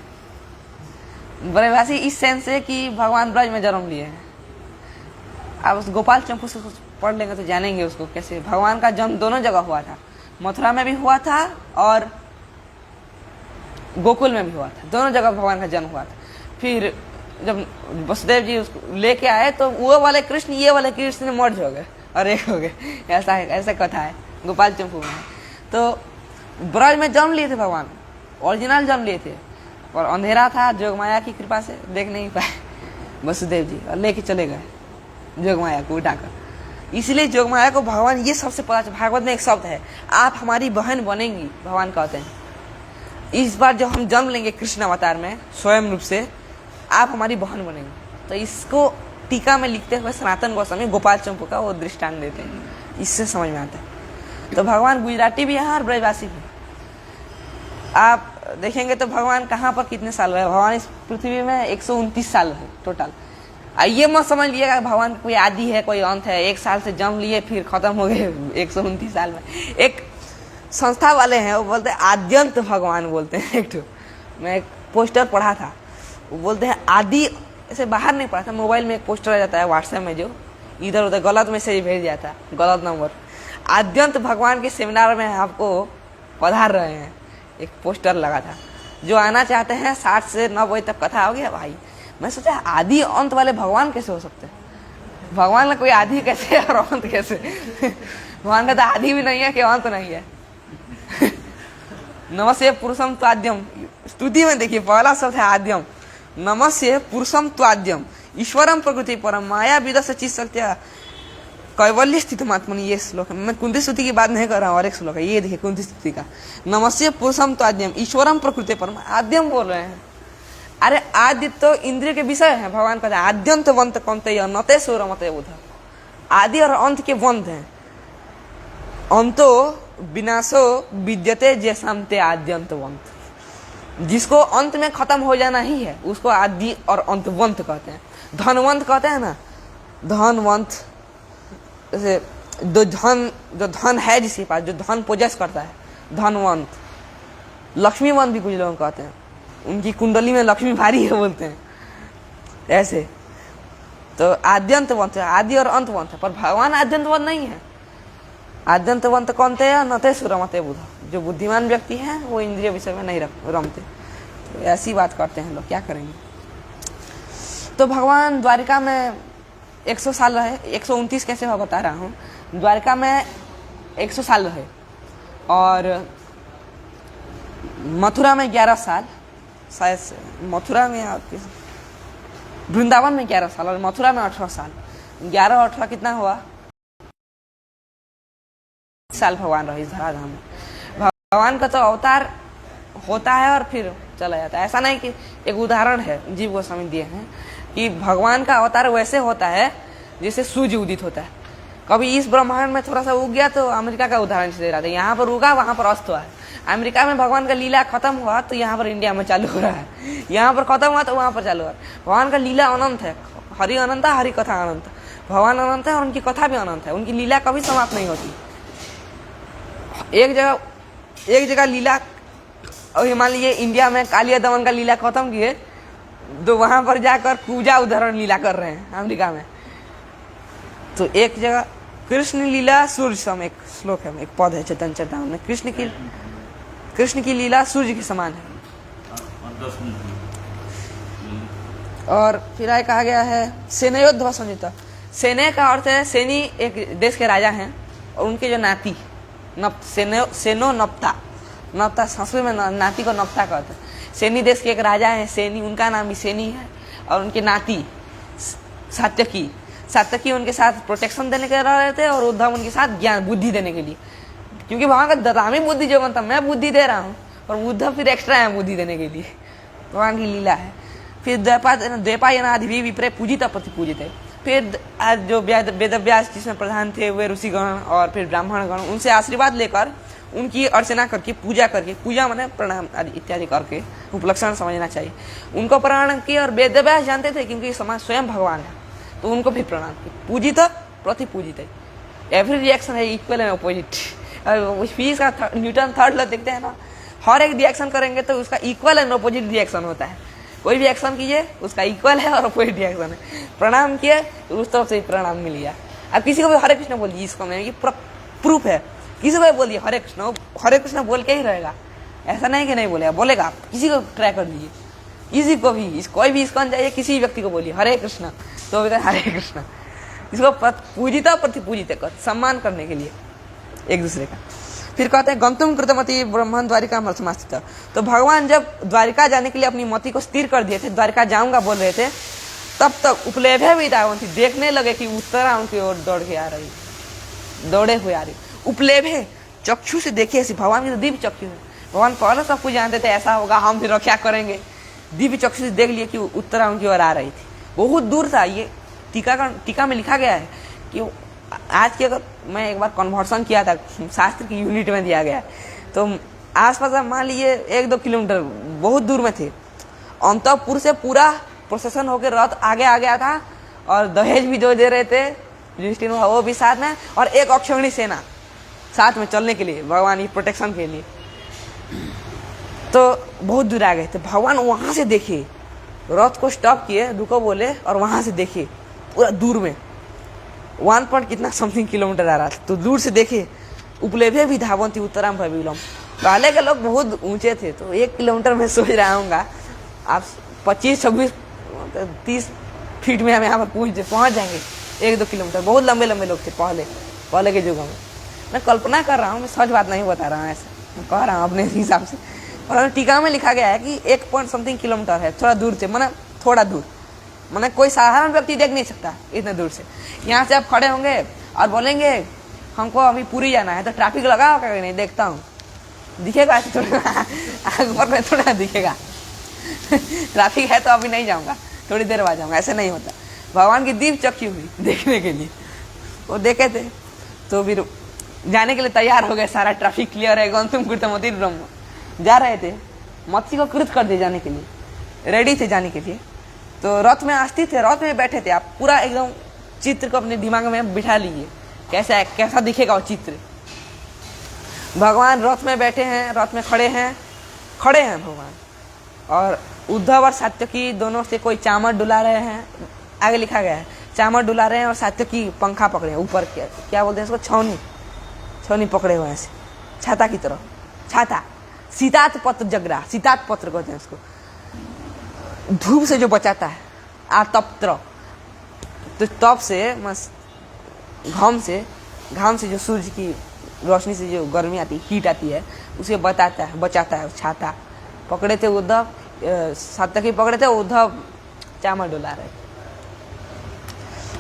ब्रजवासी इस सेंस से कि भगवान ब्रज में जन्म लिए हैं। आप उस गोपाल चंपू से पढ़ लेंगे तो जानेंगे उसको कैसे भगवान का जन्म दोनों जगह हुआ था, मथुरा में भी हुआ था और गोकुल में भी हुआ था, दोनों जगह भगवान का जन्म हुआ था। फिर जब वसुदेव जी उसको लेके आए तो वो वाले कृष्ण ये वाले कृष्ण मर्ज हो गए और एक हो गए, ऐसा कथा है गोपाल चंपू में। तो ब्रज में जन्म लिए थे भगवान, ओरिजिनल जन्म लिए थे, और अंधेरा था, जोगमाया की कृपा से देख नहीं पाए वसुदेव जी और लेके चले गए जोगमाया को उठाकर। इसलिए जोगमाया को भगवान ये सबसे पता, भागवत में एक शब्द है, आप हमारी बहन बनेंगी, भगवान कहते हैं। इस बार जब हम जन्म लेंगे कृष्ण अवतार में स्वयं रूप से, आप हमारी बहन बनेंगे। तो इसको टीका में लिखते हुए सनातन गोस्वामी गोपाल चंपू का वो दृष्टांत देते हैं, इससे समझ में आता है। तो भगवान गुजराती भी हैं और ब्रजवासी भी। आप देखेंगे तो भगवान कहाँ पर कितने साल रहे, भगवान इस पृथ्वी में 129 साल है टोटल। ये मत समझ लिएगा भगवान कोई आदि है कोई अंत है, 1 साल से जन्म लिए फिर खत्म हो गए 129 साल में। एक संस्था वाले हैं वो बोलते हैं आद्यंत भगवान बोलते हैं। एक तो मैं एक पोस्टर पढ़ा था, वो बोलते हैं आदि, ऐसे बाहर नहीं पढ़ा था, मोबाइल में एक पोस्टर आ जाता है व्हाट्सएप में, जो इधर उधर गलत मैसेज भेज जाता है, गलत नंबर। आद्यंत भगवान के सेमिनार में आपको पधार रहे हैं, एक पोस्टर लगा था। जो आना चाहते हैं 7 से 9 बजे तक कथा हो गया भाई। मैं सोचा आदि अंत वाले भगवान कैसे हो सकते हैं, भगवान का कोई आदि कैसे और अंत कैसे भगवान का तो आदि भी नहीं है कि अंत नहीं है। नमस्ते पुरुषम त्वाद्यम, स्तुति में देखिए पहला शब्द है आद्यम, नमस्ते पुरुषम त्वाद्यम ईश्वरम प्रकृति परम माया विदस चीज सत्य कैवल्य स्थित महात्मनि। ये श्लोक है, मैं कुंती स्तुति की बात नहीं कर रहा हूँ, और एक श्लोक है ये देखिए कुंती स्तुति का, नमस्ते पुरुषम त्वाद्यम ईश्वरम प्रकृति परम, आद्यम बोल रहे हैं। अरे आद्य तो इंद्रिय के विषय है, भगवान कहते हैं आद्यंत वंत कौन्तेय नते सूरमते बुध, आदि और अंत के वंत हैं। अंतो विनाशो विद्यते जैसाम ते आद्यंतवंत, जिसको अंत में खत्म हो जाना ही है उसको आदि और अंतवंत कहते हैं। धनवंत कहते हैं ना, धनवंत जैसे जो धन है जिसके पास, जो धन पोजेस करता है, धनवंत। लक्ष्मीवंत भी कुछ लोग कहते हैं, उनकी कुंडली में लक्ष्मी भारी है बोलते हैं ऐसे। तो आद्यंतवंत है, आदि और अंतवंत है, पर भगवान आद्यंतवंत नहीं है। आद्यंतवंत कौन थे, नते सुरमते बुध, जो बुद्धिमान व्यक्ति हैं वो इंद्रिय विषय में नहीं रमते। तो ऐसी बात करते हैं लोग, क्या करेंगे। तो भगवान द्वारिका में 100 साल रहे, 129 कैसे मैं बता रहा हूँ, द्वारिका में 100 साल रहे और मथुरा में 11 साल, शायद मथुरा में, वृंदावन में 11 साल और मथुरा में 18 साल, 11 और 18 कितना हुआ, साल भगवान रहे इस धराधाम में। भगवान का तो अवतार होता है और फिर चला जाता है, ऐसा नहीं कि, एक उदाहरण है जीव गोस्वामी दिए हैं कि भगवान का अवतार वैसे होता है जैसे सूर्य उदित होता है। कभी इस ब्रह्मांड में थोड़ा सा उग गया तो अमेरिका का उदाहरण दे रहा था, यहाँ पर उगा वहां पर अस्त हुआ है। अमेरिका में भगवान का लीला खत्म हुआ तो यहाँ पर इंडिया में चालू हो रहा है, यहाँ पर खत्म हुआ तो वहां पर चालू हो रहा है। भगवान का लीला अनंत है, हरि अनंत है, हरि कथा अनंत। भगवान अनंत है और उनकी कथा भी अनंत है, उनकी लीला कभी समाप्त नहीं होती। एक जगह लीला, और मान लीजिए इंडिया में कालिया दमन का लीला खत्म किए तो वहां पर जाकर पूजा उदाहरण लीला कर रहे हैं अमेरिका में। तो एक जगह कृष्ण लीला सूर्य सम, एक श्लोक है, एक पद है चैतन्य चरितामृत में, कृष्ण की लीला सूर्य के समान है। और फिर आगे कहा गया है सेनयोद्धव संयुक्त, सेने का अर्थ है, सेनी एक देश के राजा हैं और उनके जो नाती, सेनो नप्ता संस्कृत में नाती को नप्ता कहते हैं। सेनी देश के एक राजा है सेनी, उनका नाम भी सेनी है, और उनके नाती सात्यकी उनके साथ प्रोटेक्शन देने के रहे थे और उद्धव उनके साथ ज्ञान बुद्धि देने के लिए, क्योंकि वहां का ददामी बुद्धि जो बनता, मैं बुद्धि दे रहा हूँ और उद्धव फिर एक्स्ट्रा है बुद्धि देने के लिए। भगवान की लीला है। फिर द्वैपायनादि भी विप्रे पूजित प्रति पूजित है। फिर आज जो वेदव्यास जिसमें प्रधान थे वे ऋषिगण और फिर ब्राह्मण गण, उनसे आशीर्वाद लेकर उनकी अर्चना करके पूजा माने प्रणाम आदि इत्यादि करके उपलक्षण समझना चाहिए। उनको प्रणाम किए और वेदव्यास जानते थे क्योंकि समाज स्वयं भगवान है तो उनको भी प्रणाम किए। पूजित प्रति पूजित है, एवरी रिएक्शन है इक्वल एंड अपोजिट। फिजिक्स का न्यूटन थर्ड लॉ देखते हैं ना, हर एक रिएक्शन करेंगे तो उसका इक्वल एंड अपोजिट रिएक्शन होता है। कोई भी एक्शन कीजिए उसका इक्वल है और अपोजिट रिएक्शन है। प्रणाम किए तो उस तरफ से प्रणाम मिल गया। अब किसी को भी हरे कृष्ण बोलिए, इसको मैं ये प्रूफ है, किसी को भी बोलिए हरे कृष्ण बोल के ही रहेगा, ऐसा नहीं कि नहीं बोलेगा, बोलेगा। आप किसी को ट्राई कर लीजिए, किसी को भी, कोई भी इसको जाइए, किसी व्यक्ति को बोलिए हरे कृष्ण तो हरे कृष्ण। इसको पूजिता प्रति पूजित कर, सम्मान करने के लिए एक दूसरे का। फिर कहते हैं गंतुम कृतमति ब्रह्मण द्वारिका मर्थमास्थित। तो भगवान जब द्वारिका जाने के लिए अपनी मति को स्थिर कर दिए थे, द्वारिका जाऊंगा बोल रहे थे, तब तक उपलेभे विदावंती, देखने लगे कि उत्तरा उनकी ओर दौड़े हुए आ रही। उपलेभे चक्षु से देखे, ऐसी भगवान की तो दिव्य चक्षु है। भगवान पहले सब कुछ जानते थे ऐसा होगा, हम फिर क्या करेंगे। दिव्य चक्षु से देख लिए कि उत्तरा उनकी ओर आ रही थी, बहुत दूर था। ये टीका में लिखा गया है कि आज की, अगर मैं एक बार कन्वर्सन किया था, शास्त्र की यूनिट में दिया गया है, तो आसपास आप मान लीजिए 1-2 किलोमीटर बहुत दूर में थे, अंतपुर से पूरा प्रोसेसन होकर रथ आगे आ गया था और दहेज भी जो दे रहे थे युधिष्ठिर वो भी साथ में, और एक अक्षौहिणी सेना साथ में चलने के लिए, भगवान की प्रोटेक्शन के लिए। तो बहुत दूर आ गए थे, भगवान वहां से देखे, रथ को स्टॉप किए, रुको बोले, और वहां से देखे पूरा दूर में 1 पॉइंट कितना समथिंग किलोमीटर आ रहा था, तो दूर से देखे उपलेभे भी धावंती उत्तराम भविलम। पहले के लोग बहुत ऊंचे थे, तो 1 किलोमीटर में सोच रहा हूँ आप 25-26-30 फीट में हम यहाँ पर पहुँच जाएंगे। 1-2 किलोमीटर, बहुत लंबे लंबे लोग थे पहले के युगों में। मैं कल्पना कर रहा हूँ, मैं सच बात नहीं बता रहा हूँ, ऐसे मैं कह रहा हूँ अपने हिसाब से। और टीका में लिखा गया है कि 1 पॉइंट समथिंग किलोमीटर है, थोड़ा दूर से, माना थोड़ा दूर, माना कोई साधारण व्यक्ति देख नहीं सकता इतने दूर से। यहाँ से आप खड़े होंगे और बोलेंगे हमको अभी पूरी जाना है, तो ट्रैफिक लगा होगा नहीं, देखता हूँ, दिखेगा ऐसे थोड़ा आग पर में थोड़ा दिखेगा ट्रैफिक है तो अभी नहीं जाऊँगा, थोड़ी देर बाद जाऊँगा, ऐसे नहीं होता। भगवान की दीप चक्की हुई देखने के लिए, वो देखे थे तो फिर जाने के लिए तैयार हो गए, सारा ट्रैफिक क्लियर है, गौतम कृतमती ब्रह्म जा रहे थे, मत्स्य को कृत कर दिए जाने के लिए, रेडी थे जाने के लिए। तो रथ में आस्थित थे, रथ में बैठे थे, आप पूरा एकदम चित्र को अपने दिमाग में बिठा लीजिए, कैसा दिखेगा वो चित्र। भगवान रथ में बैठे हैं, रथ में खड़े हैं भगवान, और उद्धव और सात्यकी दोनों से कोई चामर डुला रहे हैं, आगे लिखा गया है चामर डुला रहे हैं, और सात्यकी पंखा पकड़े हैं ऊपर, क्या बोलते हैं इसको, छौनी पकड़े हुए हैं छाता की तरह, छाता, सीतात पत्र जगरा, सीतात पत्र कहते हैं उसको, धूप से जो बचाता है, आतप्त्र, तो तप से घाम से जो सूर्य की रोशनी से जो गर्मी आती है, हीट आती है, उसे बचाता है छाता। पकड़े थे उद्धव, सात्यकी पकड़े थे, उद्धव चामर डुला रहे।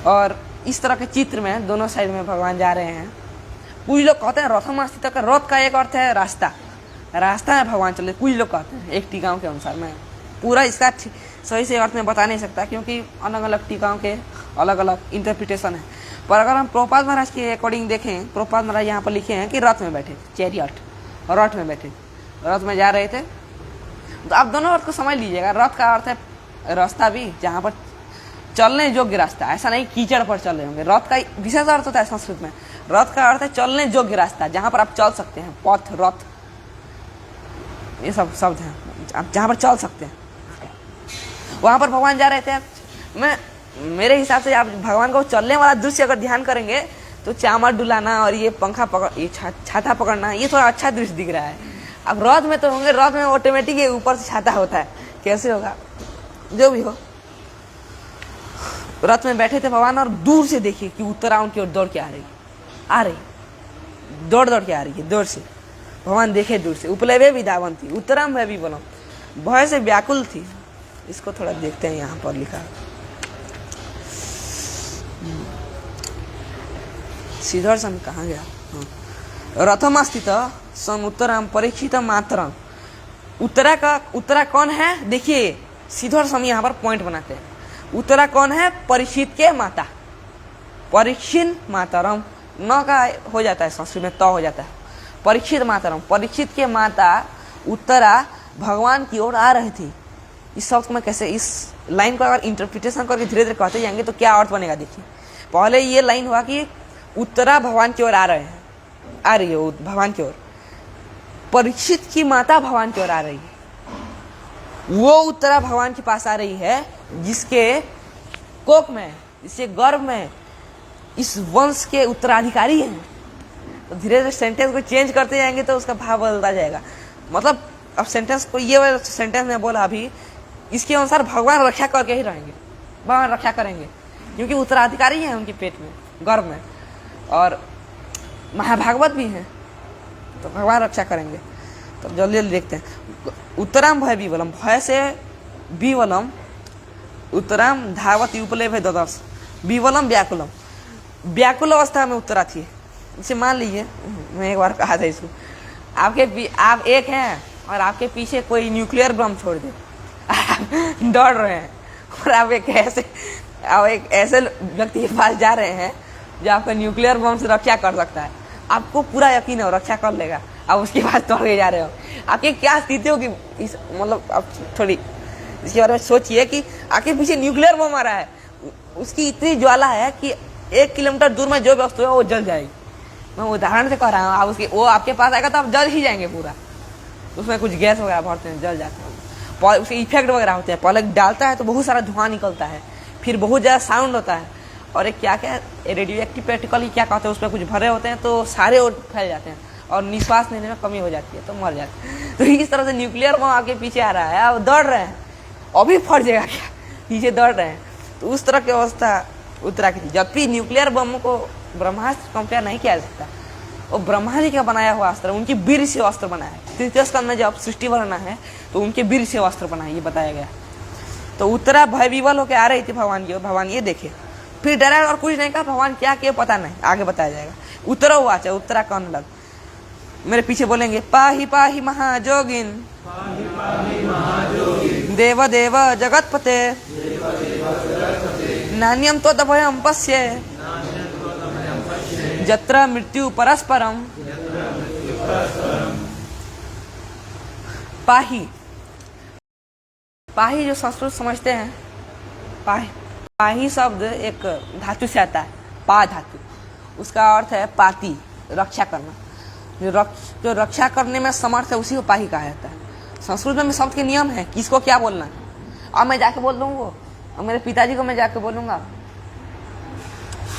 और इस तरह के चित्र में दोनों साइड में भगवान जा रहे हैं। कुछ लोग कहते हैं रथमास्थित का, रथ का एक अर्थ है रास्ता है भगवान चले, कुछ लोग कहते हैं, एक टीकाओं के अनुसार। मैं पूरा इसका सही से अर्थ में बता नहीं सकता, क्योंकि अलग अलग टीकाओं के अलग अलग इंटरप्रिटेशन है। पर अगर हम प्रभुपाद महाराज के अकॉर्डिंग देखें, प्रभुपाद महाराज यहाँ पर लिखे हैं कि रथ में बैठे, चैरियट, और रथ में बैठे, रथ में जा रहे थे। तो आप दोनों अर्थ को समझ लीजिएगा। रथ का अर्थ है रास्ता भी, जहाँ पर चलने योग्य रास्ता, ऐसा नहीं कीचड़ पर चल रहे होंगे। रथ का विशेष अर्थ होता है संस्कृत में, रथ का अर्थ है चलने योग्य रास्ता, जहाँ पर आप चल सकते हैं, पथ, रथ, ये सब शब्द हैं, आप जहाँ पर चल सकते हैं, वहां पर भगवान जा रहे थे। मेरे हिसाब से आप भगवान को चलने वाला दृश्य अगर ध्यान करेंगे तो चामर डुलाना और ये पंखा पकड़, ये छाता पकड़ना, ये थोड़ा अच्छा दृश्य दिख रहा है। अब रथ में तो होंगे, रथ में ऑटोमेटिक ऊपर से छाता होता है, कैसे होगा, जो भी हो। रथ में बैठे थे भगवान, और दूर से देखिए कि उत्तरा उनकी ओर दौड़ के आ रही, दौड़ के आ रही है, दूर से भगवान देखे, दूर से। उपलेवे भी धावंती उत्तराम में भी बोलो, भय से व्याकुल थी। इसको थोड़ा देखते हैं, यहाँ पर लिखा श्रीधर सन कहाँ गया, रथम स्थित सन उत्तराम परीक्षित मातरम। उत्तरा कौन है, देखिए श्रीधर स्वामी यहाँ पर पॉइंट बनाते हैं। उत्तरा कौन है, परीक्षित के माता, परीक्षित मातरम, न का हो जाता है संस्कृत में, हो जाता है परीक्षित मातरम, परीक्षित के माता उत्तरा भगवान की ओर आ रही थी। इस शब्द में कैसे, इस लाइन को अगर इंटरप्रिटेशन करके धीरे धीरे कहते जाएंगे तो क्या अर्थ बनेगा, देखिए। पहले ये लाइन हुआ कि उत्तरा भगवान की ओर आ रही है भगवान की ओर, परीक्षित की माता भगवान की ओर आ रही है, वो उत्तरा भगवान के पास आ रही है जिसके कोख में, जिसके गर्भ में इस वंश के उत्तराधिकारी हैं। तो धीरे धीरे सेंटेंस को चेंज करते जाएंगे तो उसका भाव बदलता जाएगा। मतलब अब सेंटेंस को, ये सेंटेंस में बोला अभी, इसके अनुसार भगवान रक्षा करके ही रहेंगे, भगवान रक्षा करेंगे, क्योंकि उत्तराधिकारी हैं उनके पेट में, गर्भ में, और महाभागवत भी हैं, तो भगवान रक्षा करेंगे। तो जल्दी जल्दी देखते हैं। उत्तराम भय विवलम, भय से विवलम, उत्तराम धावती उपलेभ ददर्श, विवलम व्याकुलम, व्याकुल अवस्था में उत्तरा थी। इसे मान लीजिए, मैं एक बार कहा था इसको, आप एक हैं और आपके पीछे कोई न्यूक्लियर बम छोड़ दे, आप दौड़ रहे हैं, और आप एक ऐसे आप एक ऐसे व्यक्ति के पास जा रहे हैं जो आपका न्यूक्लियर बम से रक्षा कर सकता है, आपको पूरा यकीन है वो रक्षा कर लेगा, आप उसके पास दौड़ के जा रहे हो, आपकी क्या स्थिति होगी? इस मतलब आप थोड़ी इसके बारे में सोचिए कि आपके पीछे न्यूक्लियर बम आ रहा है, उसकी इतनी ज्वाला है कि 1 किलोमीटर दूर में जो वस्तु है वो जल जाएगी। मैं उदाहरण से कह रहा हूँ, आप उसकी वो आपके पास आएगा तो आप जल ही जाएंगे पूरा। उसमें कुछ गैस वगैरह भरते हैं, जल जाते हैं, उसके इफेक्ट वगैरह होते हैं। पहले डालता है तो बहुत सारा धुआं निकलता है, फिर बहुत ज़्यादा साउंड होता है, और एक क्या क्या रेडियो एक्टिव पार्टिकल क्या कहते हैं, उसमें कुछ भरे होते हैं तो सारे फैल जाते हैं और निश्वास लेने में कमी हो जाती है तो मर जाते हैं। तो इस तरह से न्यूक्लियर बम आपके पीछे आ रहा है, आप दौड़ रहे हैं, अभी फट जाएगा क्या, पीछे दौड़ रहे हैं। तो उस तरह की अवस्था उत्तरा की थी। जबकि न्यूक्लियर बम को ब्रह्मास्त्र कंपेयर नहीं किया जा सकता, वो ब्रह्मा जी का बनाया हुआ अस्त्र, उनकी वीर से अस्त्र बनाया है। तृतीय स्कंद में जब सृष्टि वर्णना है तो उनके वीर से अस्त्र बनाया, ये बताया गया। तो उत्तरा भय विवल होकर आ रही थी भगवान की, भगवान ये देखे, फिर डरा और कुछ नहीं कहा। भगवान क्या किया पता नहीं, आगे बताया जाएगा। उत्तरा हुआ चाहे उत्तरा कौन लग, मेरे पीछे बोलेंगे पाही पाही महाजोगिन देव देव जगतपते नान्यम तो दभयम पश्ये जत्र मृत्यु परस्परम। पाही, पाही जो संस्कृत समझते हैं, पाही शब्द एक धातु से आता है, पा धातु, उसका अर्थ है पाती, रक्षा करना। जो रक्षा करने में समर्थ है उसी को पाही कहा जाता है। संस्कृत में शब्द के नियम है, किसको क्या बोलना है। अब मैं जाके बोल दूंगा, और मेरे पिताजी को मैं जाके बोलूंगा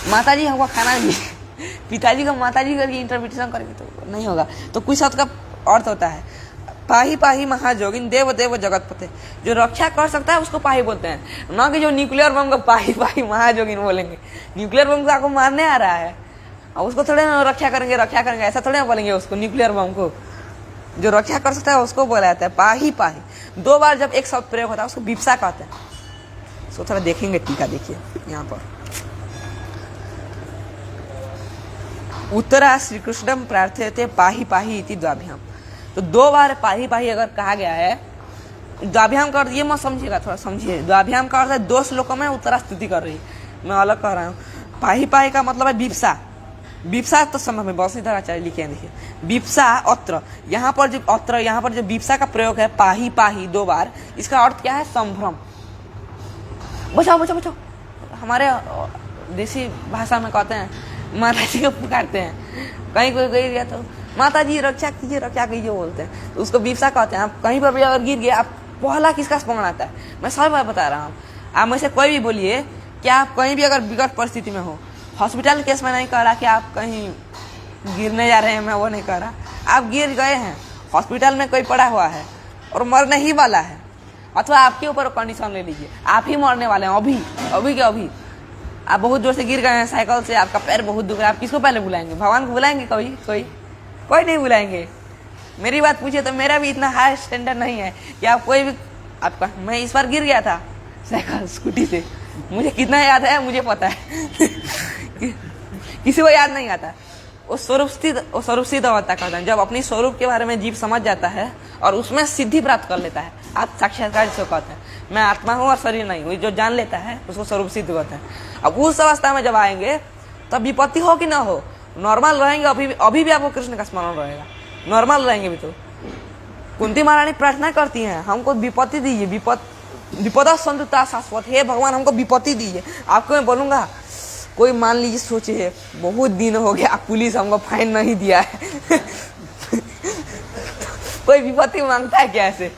माताजी हमको खाना दीजिए, पिताजी को माताजी करके इंटरप्रिटेशन करेंगे तो नहीं होगा। तो कुछ शब्द का अर्थ होता है पाही पाही महाजोगिन देव देव जगतपते, जो रक्षा कर सकता है उसको पाही बोलते हैं, ना कि जो न्यूक्लियर बम को पाही पाही महाजोगिन बोलेंगे। न्यूक्लियर बम को आपको मारने आ रहा है और उसको थोड़े रक्षा करेंगे ऐसा थोड़े ना बोलेंगे उसको। न्यूक्लियर बम को जो रक्षा कर सकता है उसको बोला जाता है पाही पाही। 2 बार जब एक शब्द प्रयोग होता है उसको विप्सा कहते हैं। उसको थोड़ा देखेंगे, टीका देखिए यहाँ पर। उत्तरा श्री कृष्णम प्रार्थयते पाही पाही इति द्वाभ्याम। तो 2 बार पाही पाही अगर कहा गया है, द्वाभ्याम का अर्थ ये मत समझिएगा, थोड़ा समझिए। द्वाभ्याम का अर्थ है 2 श्लोकों में उत्तरा स्तुति कर रही, मैं अलग कह रहा हूँ। पाही पाही का मतलब है विप्सा। विप्सा तो संभव है, बहुत इधर आचार्य लिखे हैं, देखिए विप्सा अत्र, यहाँ पर जो विप्सा का प्रयोग है पाही पाही 2 बार, इसका अर्थ क्या है? संभ्रम। बचाओ बचाओ बचाओ, हमारे देसी भाषा में कहते हैं माता जी को पुकारते हैं, कहीं कोई गिर गया तो माता जी रक्षा कीजिए बोलते हैं, तो उसको विप्सा कहते हैं। आप कहीं पर भी अगर गिर गया, आप पहला किसका स्मरण आता है? मैं सब बार बता रहा हूँ, आप में से कोई भी बोलिए कि आप कहीं भी अगर विकट परिस्थिति में हो, हॉस्पिटल केस में नहीं कह रहा कि आप कहीं गिरने जा रहे हैं, मैं वो नहीं कह रहा, आप गिर गए हैं, हॉस्पिटल में कोई पड़ा हुआ है और मरने ही वाला है, अथवा आपके ऊपर कंडीशन ले लीजिए आप ही मरने वाले हैं, अभी आप बहुत जोर से गिर गए हैं साइकिल से, आपका पैर बहुत दुख रहा है, आप किसको पहले बुलाएंगे? भगवान को बुलाएंगे? कोई नहीं बुलाएंगे। मेरी बात पूछिए तो मेरा भी इतना हाई स्टैंडर्ड नहीं है कि आप कोई भी, आपका मैं इस बार गिर गया था साइकिल स्कूटी से, मुझे कितना याद है मुझे पता है किसी को याद नहीं आता। वो स्वरूप सिद्ध अवस्था कहता है, जब अपनी स्वरूप के बारे में जीव समझ जाता है और उसमें सिद्धि प्राप्त कर लेता है, आप साक्षात्कार जिसको कहते हैं, मैं आत्मा हूँ और शरीर नहीं हूँ, जो जान लेता है उसको स्वरूप सिद्ध कहते हैं। अब उस अवस्था में जब आएंगे तब विपत्ति हो कि ना हो, नॉर्मल रहेंगे, अभी भी आपको कृष्ण का स्मरण रहेगा, नॉर्मल रहेंगे भी। तो कुंती महारानी प्रार्थना करती हैं, हमको विपत्ति दीजिए, विपदा संतुता शाश्वत, हे भगवान हमको विपत्ति दीजिए। आपको मैं बोलूंगा, कोई मान लीजिए सोचिए बहुत दिन हो गया पुलिस हमको फाइन नहीं दिया है कोई विपत्ति मांगता है क्या ऐसे?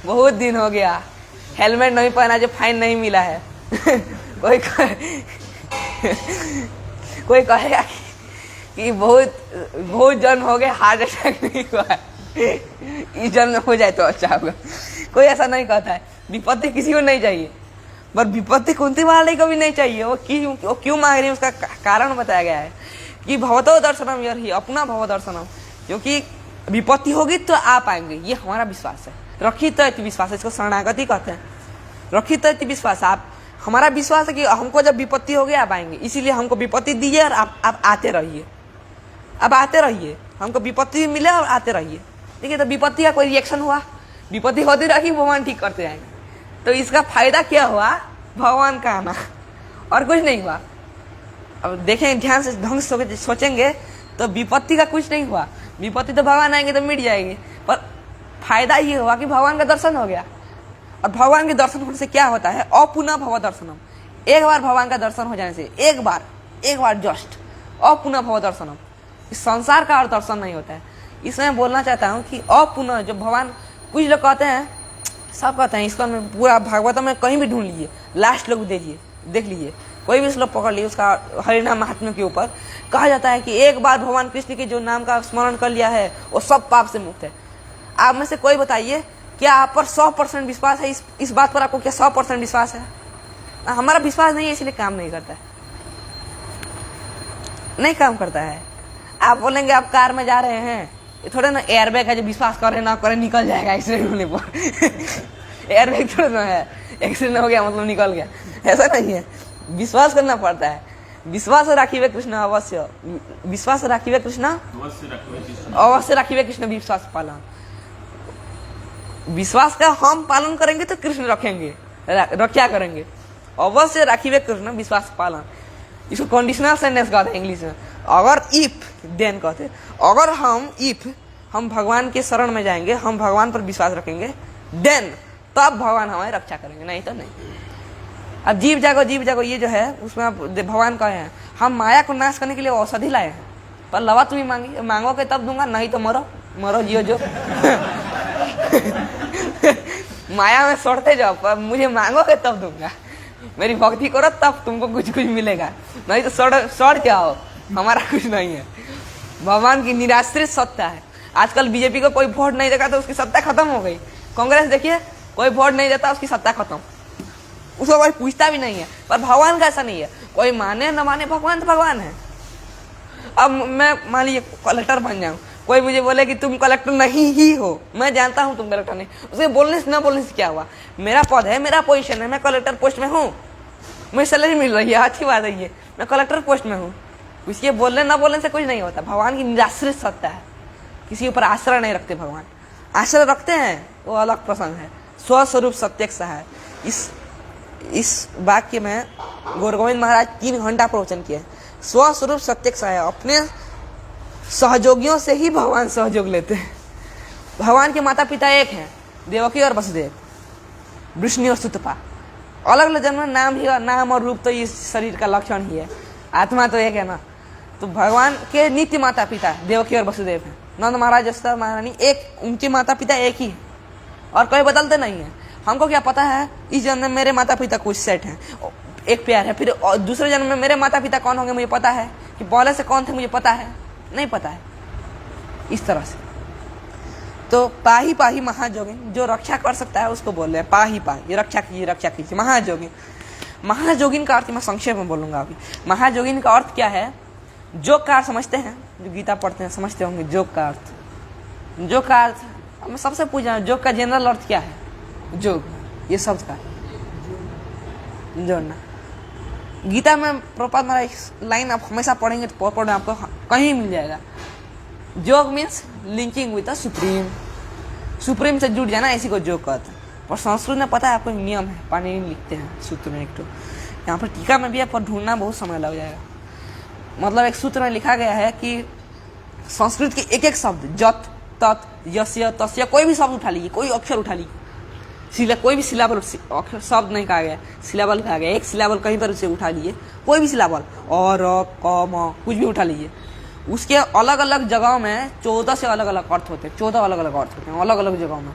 बहुत दिन हो गया, हेलमेट नहीं पहना जो फाइन नहीं मिला है कोई कहेगा कि बहुत जन्म हो गए हार्ट अटैक नहीं हुआ है इस जन्म में हो जाए तो अच्छा होगा। कोई ऐसा नहीं कहता है, विपत्ति किसी को नहीं चाहिए, पर विपत्ति कुंती महारानी को भी नहीं चाहिए। वो क्यों मांग रही है उसका कारण बताया गया है कि भवतो दर्शनम यही अपना भव दर्शनम, क्योंकि विपत्ति होगी तो आप आएंगे, ये हमारा विश्वास है। रखित विश्वास, इसको शरणागति कहते हैं। रखित विश्वास, आप हमारा विश्वास है कि हमको जब विपत्ति होगी आप आएंगे, इसीलिए हमको विपत्ति दीजिए और आप आते रहिए, अब आते रहिए, हमको विपत्ति मिले और आते रहिए। ठीक है, तो विपत्ति का कोई रिएक्शन हुआ, विपत्ति होती रही, भगवान ठीक करते जाएंगे। तो इसका फायदा क्या हुआ? भगवान का आना, और कुछ नहीं हुआ। अब देखें ध्यान से, ढंग से सोचेंगे तो विपत्ति का कुछ नहीं हुआ। विपत्ति तो भगवान आएंगे तो मिट जाएगी, पर फायदा ये हुआ कि भगवान का दर्शन हो गया। और भगवान के दर्शन होने से क्या होता है? अपुनः भव दर्शनम। एक बार भगवान का दर्शन हो जाने से, एक बार जस्ट अपुनः भव दर्शनम। इस संसार का और दर्शन नहीं होता है। इसमें मैं बोलना चाहता हूँ कि अपुनः जो भगवान, कुछ लोग कहते हैं, सब कहते हैं, इसका पूरा भागवत में कहीं भी ढूंढ लीजिए, लास्ट लोग देख लीजिए, कोई भी श्लोक पकड़ लीजिए, उसका हरिनाम महात्म्य के ऊपर कहा जाता है कि एक बार भगवान कृष्ण के जो नाम का स्मरण कर लिया है वो सब पाप से मुक्त है। आप में से कोई बताइए, क्या आप पर 100% विश्वास है? इस बात पर आपको क्या 100% विश्वास है? हमारा विश्वास नहीं है, इसलिए काम नहीं करता है, नहीं काम करता है। आप बोलेंगे आप कार में जा रहे हैं, ये थोड़ा ना एयरबैग है जो विश्वास करे ना करे निकल जाएगा एक्सीडेंट होने पर। एयरबैग थोड़ा ना है, एक्सीडेंट हो गया मतलब निकल गया, ऐसा नहीं है। विश्वास करना पड़ता है। विश्वास राखिवे कृष्ण अवश्य, विश्वास राखिवे कृष्ण अवश्य राखिवे कृष्ण विश्वास पालन। विश्वास का हम पालन करेंगे तो कृष्ण रखेंगे, रक्षा करेंगे। अवश्य राखिवे कृष्ण विश्वास पालन। इसको कंडीशनल सेंटेंस कहते हैं इंग्लिश में। अगर इफ देन कहते हैं, अगर हम भगवान के शरण में जाएंगे, हम भगवान पर विश्वास रखेंगे, देन तब भगवान हमारी रक्षा करेंगे, नहीं तो नहीं। अब जीव जागो ये जो है उसमें आप भगवान कहे हैं, हम माया को नाश करने के लिए औषधि लाए हैं, पर लवा तुम्हें मांगोगे तब दूंगा, नहीं तो मरो जियो जो। माया में सड़ते जाओ, पर मुझे मांगोगे तब दूंगा। मेरी भक्ति करो तब तुमको कुछ मिलेगा, नहीं तो सड़ जाओ, हमारा कुछ नहीं है। भगवान की निराश्रित सत्ता है। आजकल बीजेपी को कोई वोट नहीं देगा तो उसकी सत्ता खत्म हो गई। कांग्रेस देखिए, कोई वोट नहीं देता उसकी सत्ता खत्म, उसको कोई पूछता भी नहीं है। पर भगवान का ऐसा नहीं है, कोई माने न माने भगवान तो भगवान है। अब मैं मान लीजिए कलेक्टर बन जाऊं, कोई मुझे बोले कि तुम कलेक्टर नहीं ही हो, मैं जानता हूं तुम कलेक्टर नहीं, उसके बोलने से न बोलने से क्या हुआ? मेरा पद है, मेरा पोजीशन है, मैं कलेक्टर पोस्ट में हूँ, मुझे सैलरी मिल रही है, अच्छी बात है, ये मैं कलेक्टर पोस्ट में हूँ। उसके बोलने न बोलने से कुछ नहीं होता। भगवान की निराश्रित सत्ता है, किसी ऊपर आश्रय नहीं रखते। भगवान आश्रय रखते हैं वो अलग प्रसंग है। स्वस्वरूप सत्यक्ष है। इस वाक्य में गौर गोविंद महाराज 3 घंटा प्रवचन किए। स्वस्वरूप सत्यक्ष है, अपने सहयोगियों से ही भगवान सहयोग लेते हैं। भगवान के माता पिता एक हैं, देवकी और वसुदेव, वृष्णि और सुतपा। अलग अलग जन्म, नाम और रूप तो इस शरीर का लक्षण ही है, आत्मा तो एक है ना। तो भगवान के नित्य माता पिता देवकी और वसुदेव हैं। नंद महाराज, यशोदा महारानी, एक उनके माता पिता एक ही है और कोई बदलते नहीं है। हमको क्या पता है इस जन्म में मेरे माता पिता कुछ सेट हैं, एक प्यार है, फिर दूसरे जन्म में मेरे माता पिता कौन होंगे मुझे पता है, कि पहले से कौन थे मुझे पता है, नहीं पता है। इस तरह से तो पाही पाही महाजोगिन, जो रक्षा कर सकता है उसको बोल रहे हैं पाही पाही, रक्षा कीजिए महाजोगिन। महाजोगिन का अर्थ मैं संक्षेप में बोलूंगा अभी। महाजोगिन का अर्थ क्या है? जोग का अर्थ समझते हैं, जो गीता पढ़ते हैं समझते होंगे जोग का अर्थ। जोग का अर्थ मैं सबसे पूछ रहा हूँ, जोग का जनरल अर्थ क्या है? जोग, ये शब्द का जोड़ना। गीता में प्रपात महाराज लाइन आप हमेशा पढ़ेंगे तो पढ़ आपको कहीं मिल जाएगा। जोग means linking with the supreme से जुड़ जाना, इसी को जोग कहते हैं। और संस्कृत में पता है आपको नियम है, पाणिनि लिखते हैं सूत्र में एक तो, यहाँ पर टीका में भी है, पर ढूंढना बहुत समय लग जाएगा। मतलब एक सूत्र में लिखा गया है कि संस्कृत के एक एक शब्द, जत तत् यस्य तस्य, कोई भी शब्द उठा लीजिए, कोई अक्षर उठा लीजिए, कोई भी सिलाबल, अक्षर शब्द नहीं कहा गया, सिलाबल कहा गया, एक सिलाबल कहीं पर उसे उठा लीजिए, कोई भी सिलाबल, और क म कुछ भी उठा लीजिए, उसके अलग अलग जगहों में 14 से अलग अलग अर्थ होते हैं, 14 अलग अलग अर्थ होते हैं अलग अलग जगहों में।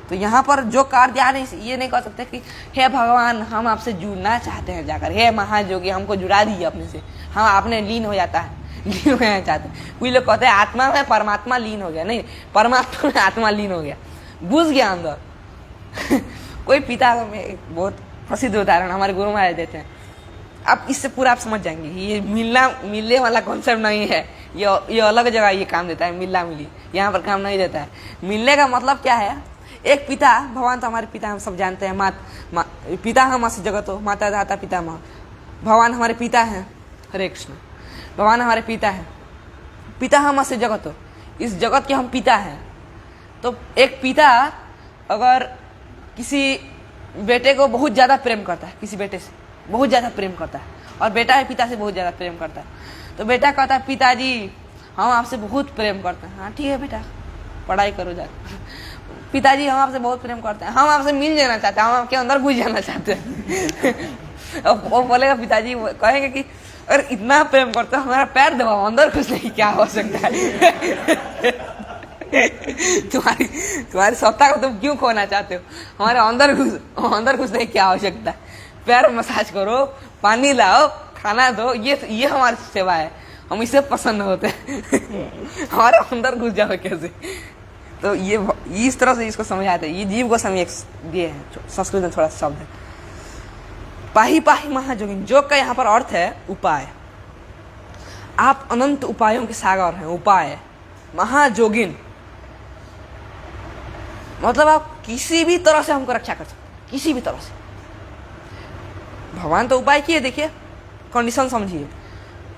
तो यहाँ पर जो कार्य ये नहीं कह सकते कि हे भगवान हम आपसे जुड़ना चाहते हैं जाकर, हे महाजोगी हमको जुड़ा दीजिए अपने से, हम आपने लीन हो जाता है, लीन हो जाना चाहते हैं। कोई लोग कहते हैं आत्मा में परमात्मा लीन हो गया, नहीं, परमात्मा में आत्मा लीन हो गया, घुस गया अंदर। कोई पिता में बहुत प्रसिद्ध उदाहरण हमारे गुरु महाराज देते हैं, अब इससे पूरा आप समझ जाएंगे। ये मिलने वाला कॉन्सेप्ट नहीं है, ये अलग जगह ये काम देता है, मिलना मिली, यहाँ पर काम नहीं देता है। मिलने का मतलब क्या है? एक पिता, भगवान तो हमारे पिता हम सब जानते हैं, पिता हम अस जगत हो, माता दाता पिता माँ, भगवान हमारे पिता हैं, हरे कृष्ण, भगवान हमारे पिता हैं, पिता हम अस जगत हो, इस जगत के हम पिता हैं। तो एक पिता अगर किसी बेटे को बहुत ज़्यादा प्रेम करता है, किसी बेटे से बहुत ज़्यादा प्रेम करता है, और बेटा भी पिता से बहुत ज़्यादा प्रेम करता है। तो बेटा कहता है पिताजी हम आपसे बहुत प्रेम करते हैं। हाँ ठीक है बेटा, पढ़ाई करो जाकर। पिताजी हम आपसे बहुत प्रेम करते हैं, हम आपसे मिल जाना चाहते हैं, हम आपके अंदर घुस जाना चाहते हैं। और वो बोलेगा, पिताजी कहेंगे कि अरे इतना प्रेम करते हो, हमारा पैर दबाओ, अंदर घुसने की क्या हो सकता है। तुम्हारी सत्ता को तुम क्यों खोना चाहते हो, हमारे अंदर घुसने की क्या आवश्यकता है। पैर मसाज करो, पानी लाओ, खाना दो, ये हमारी सेवा है, हम इससे प्रसन्न होते हैं। हमारे अंदर घुस जाओ कैसे। तो ये इस तरह से इसको समझाते हैं। ये जीव गोस्वामी एक दिए हैं, संस्कृत में थोड़ा शब्द है। पाही पाही महाजोगिन, जोग का यहाँ पर अर्थ है उपाय। आप अनंत उपायों के सागर हैं, उपाय। महाजोगिन मतलब आप किसी भी तरह से हमको रक्षा कर सकते हैं, किसी भी तरह से। भगवान तो उपाय किए, देखिए कंडीशन समझिए।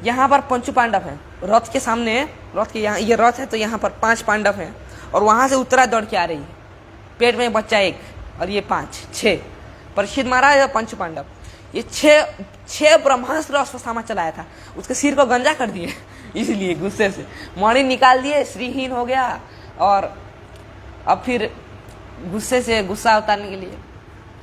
यहाँ पर पंचु पांडव हैं, रथ के सामने, रथ के यहाँ ये रथ है, तो यहाँ पर 5 पांडव हैं, और वहां से उत्तरा दौड़ के आ रही है, पेट में बच्चा 1 और ये 5 6। परीक्षित महाराज और पंचु पांडव, ये 6 ब्रह्मास्त्र अश्वत्थामा चलाया था, उसके सिर को गंजा कर दिए। इसलिए गुस्से से मणि निकाल दिए, श्रीहीन हो गया। और अब फिर गुस्से से गुस्सा उतारने के लिए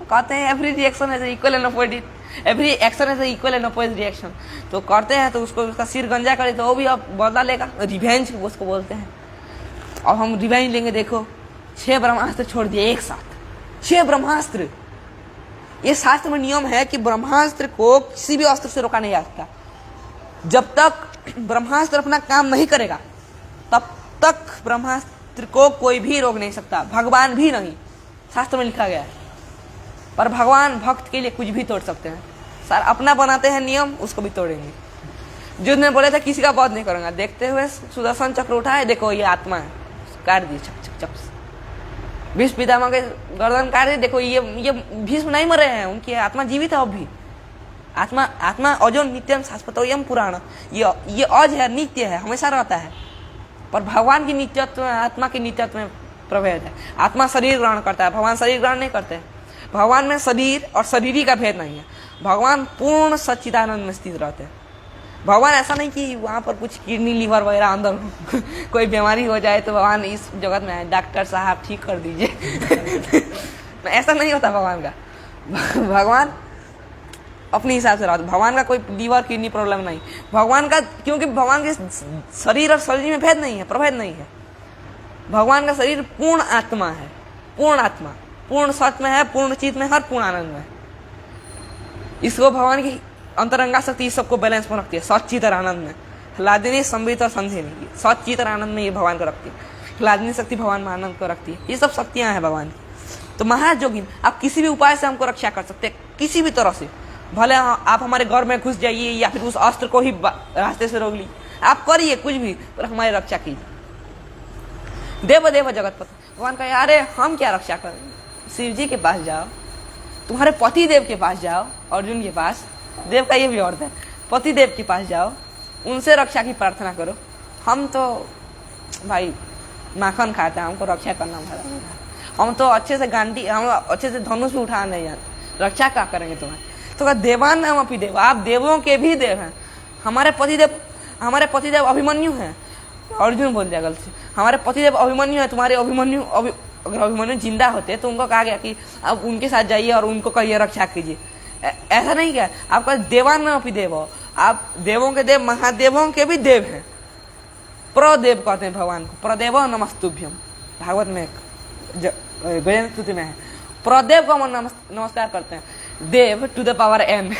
कहते हैं every reaction is equal and opposite, every action is equal and opposite reaction. तो करते हैं, तो उसको उसका सिर गंजा करे, तो वो भी अब बदला लेगा, रिवेंज उसको बोलते हैं। अब हम रिवेंज लेंगे। देखो 6 ब्रह्मास्त्र छोड़ दिए एक साथ, 6 ब्रह्मास्त्र। ये शास्त्र में नियम है कि ब्रह्मास्त्र को किसी भी अस्त्र से रोका नहीं जा सकता। जब तक ब्रह्मास्त्र अपना काम नहीं करेगा तब तक ब्रह्मास्त्र को कोई भी रोक नहीं सकता, भगवान भी नहीं, शास्त्र में लिखा गया है। पर भगवान भक्त के लिए कुछ भी तोड़ सकते हैं। सर अपना बनाते हैं नियम, उसको भी तोड़ेंगे। जिसने बोले थे किसी का वध नहीं करूंगा, देखते हुए सुदर्शन चक्र उठाए, देखो ये आत्मा है, काट दिए छप छप छप। भीष्म पितामह के गर्दन काट दिए, देखो ये भीष्म नहीं मरे हैं, उनकी आत्मा जीवित है अब भी। आत्मा अजो नित्यम शाश्वतोयम पुराण, ये अज है, नित्य है, हमेशा रहता है। पर भगवान की नित्यत्व, आत्मा की नित्यत्व में प्रभेद है। आत्मा शरीर ग्रहण करता है, भगवान शरीर ग्रहण नहीं करते हैं। भगवान में शरीर और शरीरी का भेद नहीं है। भगवान पूर्ण सच्चिदानंद में स्थित रहते हैं। भगवान ऐसा नहीं कि वहाँ पर कुछ किडनी लिवर वगैरह अंदर कोई बीमारी हो जाए तो भगवान इस जगत में आए, डॉक्टर साहब ठीक कर दीजिए। ऐसा नहीं होता भगवान का। भगवान अपने हिसाब से रहता। भगवान का कोई लीवर किडनी प्रॉब्लम नहीं। भगवान का, क्योंकि भगवान के शरीर और शरीर में भेद नहीं है, प्रभेद नहीं है। भगवान का शरीर पूर्ण आत्मा है, पूर्ण आत्मा, पूर्ण सत्य में है, पूर्ण चित्त में है, पूर्ण आनंद में है। इसको भगवान की अंतरंगा शक्ति इस सबको बैलेंस में रखती है, सचित और आनंद में। ह्लादिनी, संबित और संधिनी, सचित और आनंद में ये भगवान को रखती है। ह्लादिनी शक्ति भगवान में आनंद को रखती है। ये सब शक्तियां हैं भगवान की। तो महाजोगिन, आप किसी भी उपाय से हमको रक्षा कर सकते हैं, किसी भी तरह से। भले आप हमारे घर में घुस जाइए या फिर उस अस्त्र को ही रास्ते से रोक ली, आप करिए कुछ भी, पर हमारी रक्षा कीजिए। देव देव जगतपति, भगवान कहे अरे हम क्या रक्षा करेंगे, शिव जी के पास जाओ, तुम्हारे पति देव के पास जाओ, अर्जुन के पास, देव का ये भी अर्थ है, पति देव के पास जाओ, उनसे रक्षा की प्रार्थना करो। हम तो भाई माखन खाते हैं, हमको रक्षा करना भरा, हम तो अच्छे से गांडी, हम अच्छे से धनुष भी उठा नहीं जाते, रक्षा क्या करेंगे तुम्हारे। तो कहा देवान नाम अपी देव, आप देवों के भी देव हैं। हमारे पतिदेव अभिमन्यु हैं। अर्जुन बोल दिया गलती से, हमारे पतिदेव अभिमन्यु है, तुम्हारे अगर अभिमन्यु जिंदा होते तो उनको कहा गया कि आप उनके साथ जाइए और उनको कहिए रक्षा कीजिए। ऐसा नहीं क्या, आपका देवान नाम अपी देव, आप देवों के देव, महादेवों के भी देव हैं। प्रदेव कहते हैं भगवान को, प्रदेव नमस्तुभ्यम, भागवत में गजेंद्र स्तुति में है। प्रदेव को हम नमस्कार करते हैं। देव टू द पावर n,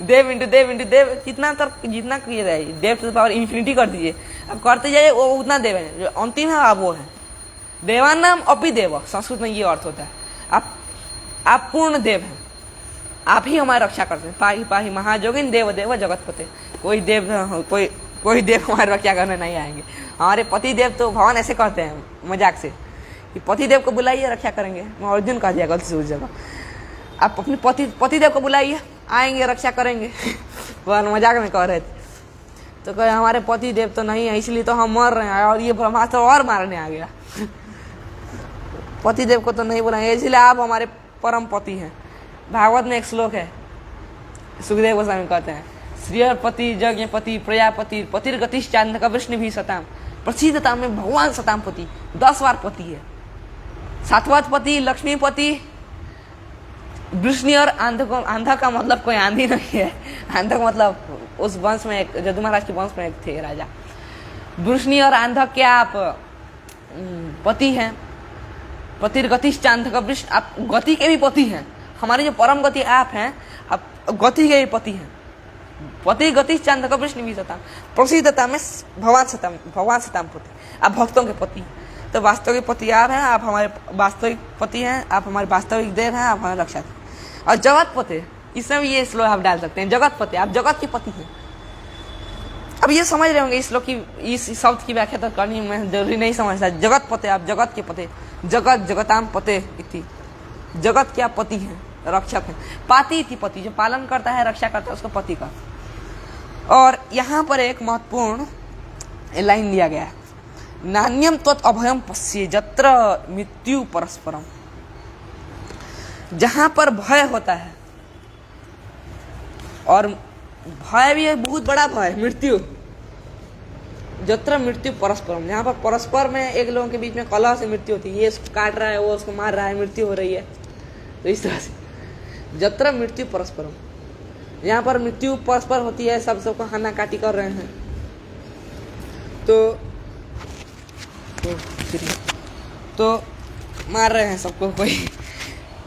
देव इंटू देव, जितना किया जाए, देव टू द पावर इन्फिनिटी कर दीजिए, अब करते जाइए, वो उतना देव है, जो अंतिम है आप वो है। देवान नाम अपी देव, संस्कृत में ये अर्थ होता है, आप पूर्ण देव हैं, आप ही हमारी रक्षा करते हैं। पाही पाही महाजोगिन देव देव जगतपते, कोई देव हमारी रक्षा करने नहीं आएंगे। हमारे पति देव तो भगवान ऐसे कहते हैं मजाक से कि पति देव को बुलाइए रक्षा करेंगे। मैं अर्जुन कह दिया गलती से उस जगह, आप अपने पति देव को बुलाइए, आएंगे रक्षा करेंगे। भगवान मजाक में कह रहे थे। तो कहे हमारे पति देव तो नहीं है, इसलिए तो हम मर रहे हैं, और ये ब्रह्मास्त्र और मारने आ गया। पति देव को तो नहीं बुलाएंगे, इसलिए आप हमारे परम पति हैं। भागवत में एक श्लोक है, सुखदेव गोस्वामी कहते हैं, श्रीहरपति यज्ञपति प्रजापति पतिर्गतिश चांदक विष्णु भी सताम, प्रसिद्धता में भगवान सताम पति 10 बार पति है। सातवात पति लक्ष्मीपति वृष्णि और आंधा का मतलब कोई आंधी नहीं है, आंधा का मतलब उस वंश में एक जदू महाराज के वंश में एक थे राजा। वृष्णि और आंधा के आप पति हैं। पतिर्गतिश चांदक वृष्ण, आप गति के भी पति हैं। हमारी जो परम गति आप हैं, आप गति के भी पति हैं। पति गति चांदक विष्णु भी सताम, प्रसिद्धता में भगवान सताम पति, आप भक्तों के पति हैं। तो वास्तविक पति आप हैं, आप हमारे वास्तविक पति हैं, आप हमारे वास्तविक देव हैं, आप हमारे रक्षक हैं। और जगत पति, इसमें भी ये श्लोक आप डाल सकते हैं, जगत पति, आप जगत के पति हैं। अब ये समझ रहे होंगे इस श्लोक की, इस शब्द की व्याख्या तो करनी मैं जरूरी नहीं समझता। जगत पति, आप जगत के पति, जगत जगताम पते इति, जगत के आप पति हैं, रक्षक हैं। पाति इति पति, जो पालन करता है, रक्षा करता है, उसको पति का। और यहाँ पर एक महत्वपूर्ण लाइन दिया गया है, नान्यम त्वत् अभयम पश्ये जत्र मृत्यु परस्परम। जहां पर भय होता है, और भय भी बहुत बड़ा भय, मृत्यु, जत्र मृत्यु परस्परम, जहां पर परस्पर में एक लोगों के बीच में कलह से मृत्यु होती है, ये उसको काट रहा है, वो उसको मार रहा है, मृत्यु हो रही है। तो इस तरह से जत्र मृत्यु परस्परम, यहाँ पर मृत्यु परस्पर होती है, सब सबको हाना काटी कर रहे हैं। तो मार रहे हैं सबको, कोई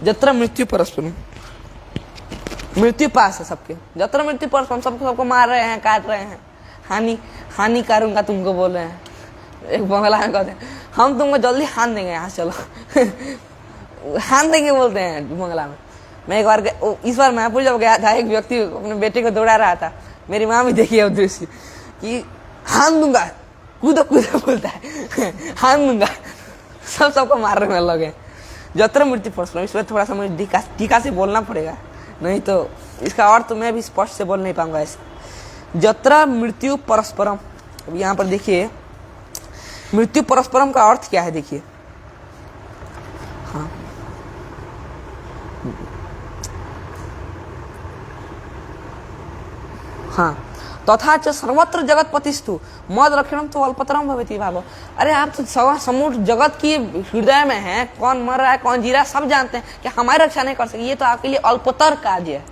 जत्र मृत्यु परस्परम, मृत्यु पास है सबके, जत्र मृत्यु परस्परम, सबको मार रहे हैं, काट रहे हैं, हानि करूंगा तुमको बोल रहे हैं। एक बंगला में कहते हैं, हम तुमको जल्दी हान देंगे, यहाँ चलो हान देंगे बोलते हैं बंगला में। मैं एक बार इस बार महापुर जब गया था, एक व्यक्ति अपने बेटे को दौड़ा रहा था, मेरी माँ भी देखी है दृश्य कि हान दूंगा, कूदो कूदो बोलता है हान दूंगा, सबको मारने में लगे। जत्र मृत्यु परस्परम, इसमें थोड़ा सा मुझे टीका से बोलना पड़ेगा, नहीं तो इसका अर्थ तो मैं भी स्पष्ट से बोल नहीं पाऊंगा ऐसे। जत्र मृत्यु परस्परम, अब यहाँ पर देखिए मृत्यु परस्परम का अर्थ क्या है, देखिए। हाँ, हाँ, तथा च सर्वत्र जगत पतिस्तु मद रक्षणम तो अल्पतरम भवति भावो। अरे आप तो समूह जगत की हृदय में है, कौन मर रहा है कौन जी रहा है सब जानते हैं, कि हमारी रक्षा नहीं कर सके, ये तो आपके लिए अल्पतर कार्य है,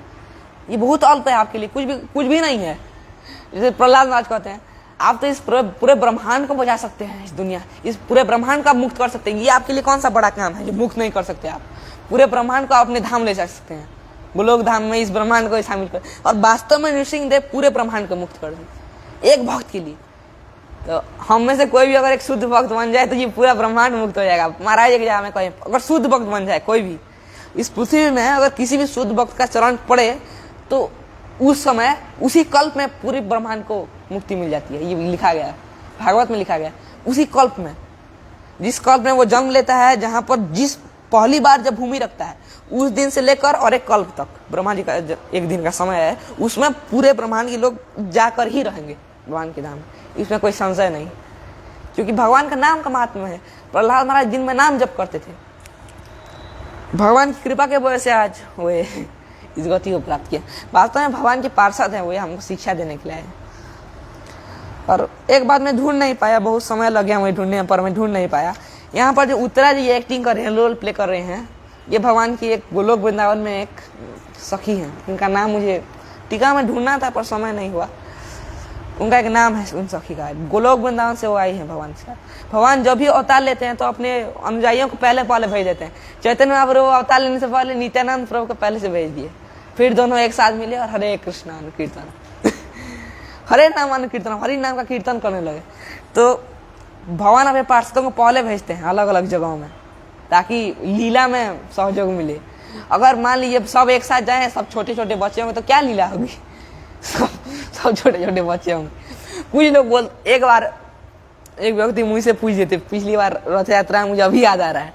ये बहुत अल्प है आपके लिए, कुछ भी नहीं है। जैसे प्रहलाद महाराज कहते हैं, आप तो इस पूरे ब्रह्मांड को बचा सकते हैं, इस दुनिया, इस पूरे ब्रह्मांड का मुक्त कर सकते हैं, ये आपके लिए कौन सा बड़ा काम है जो मुक्त नहीं कर सकते। आप पूरे ब्रह्मांड को अपने धाम ले जा सकते हैं, गोलोक धाम में इस ब्रह्मांड को शामिल कर, और वास्तव में नृसिंहदेव पूरे ब्रह्मांड को मुक्त कर दें एक भक्त के लिए। तो हम में से कोई भी अगर एक शुद्ध भक्त बन जाए तो ये पूरा ब्रह्मांड मुक्त हो जाएगा। महाराज एक जगह में कहें, अगर शुद्ध भक्त बन जाए कोई भी इस पृथ्वी में, अगर किसी भी शुद्ध भक्त का चरण पड़े तो उस समय उसी कल्प में पूरे ब्रह्मांड को मुक्ति मिल जाती है। ये लिखा गया है, भागवत में लिखा गया है। उसी कल्प में, जिस कल्प में वो जन्म लेता है, जहां पर जिस पहली बार जब भूमि रखता है, उस दिन से लेकर और एक कल्प तक, ब्रह्मा जी का एक दिन का समय है, उसमें पूरे ब्रह्मांड के लोग जाकर ही रहेंगे भगवान के धाम। इसमें कोई संशय नहीं, क्योंकि भगवान का नाम का महात्मा है। प्रहलाद महाराज दिन में नाम जप करते थे, भगवान की कृपा के वजह से आज वे इस गति को प्राप्त किया। वास्तव में भगवान के पार्षद हैं, वे हमको शिक्षा देने के लिए आए। और एक बात मैं ढूंढ नहीं पाया, बहुत समय लग गया मुझे ढूंढने पर, मैं ढूंढ नहीं पाया। यहाँ पर जो उत्तरा जी एक्टिंग कर रहे हैं, रोल प्ले कर रहे हैं, ये भगवान की एक गोलोक वृंदावन में एक सखी हैं, उनका नाम मुझे टीका में ढूंढना था पर समय नहीं हुआ। उनका एक नाम है उन सखी का, गोलोक वृंदावन से वो आई है भगवान से। भगवान जब भी अवतार लेते हैं तो अपने अनुयायियों को पहले भेज देते हैं। चैतन्य महाप्रभु अवतार लेने से पहले नित्यानंद प्रभु को पहले से भेज दिए, फिर दोनों एक साथ मिले और हरे कृष्ण कीर्तन हरे नाम कीर्तन, हरि नाम का कीर्तन करने लगे। तो भगवान अपने पार्षदों को पहले भेजते हैं अलग अलग जगहों में, ताकि लीला में सहयोग मिले। अगर मान लीजिए सब एक साथ जाए, सब छोटे छोटे बच्चे होंगे तो क्या लीला होगी, सब छोटे छोटे बच्चे होंगे। कुछ लोग बोल, एक बार एक व्यक्ति मुझसे पूछ देते, पिछली बार रथ यात्रा मुझे अभी याद आ रहा है,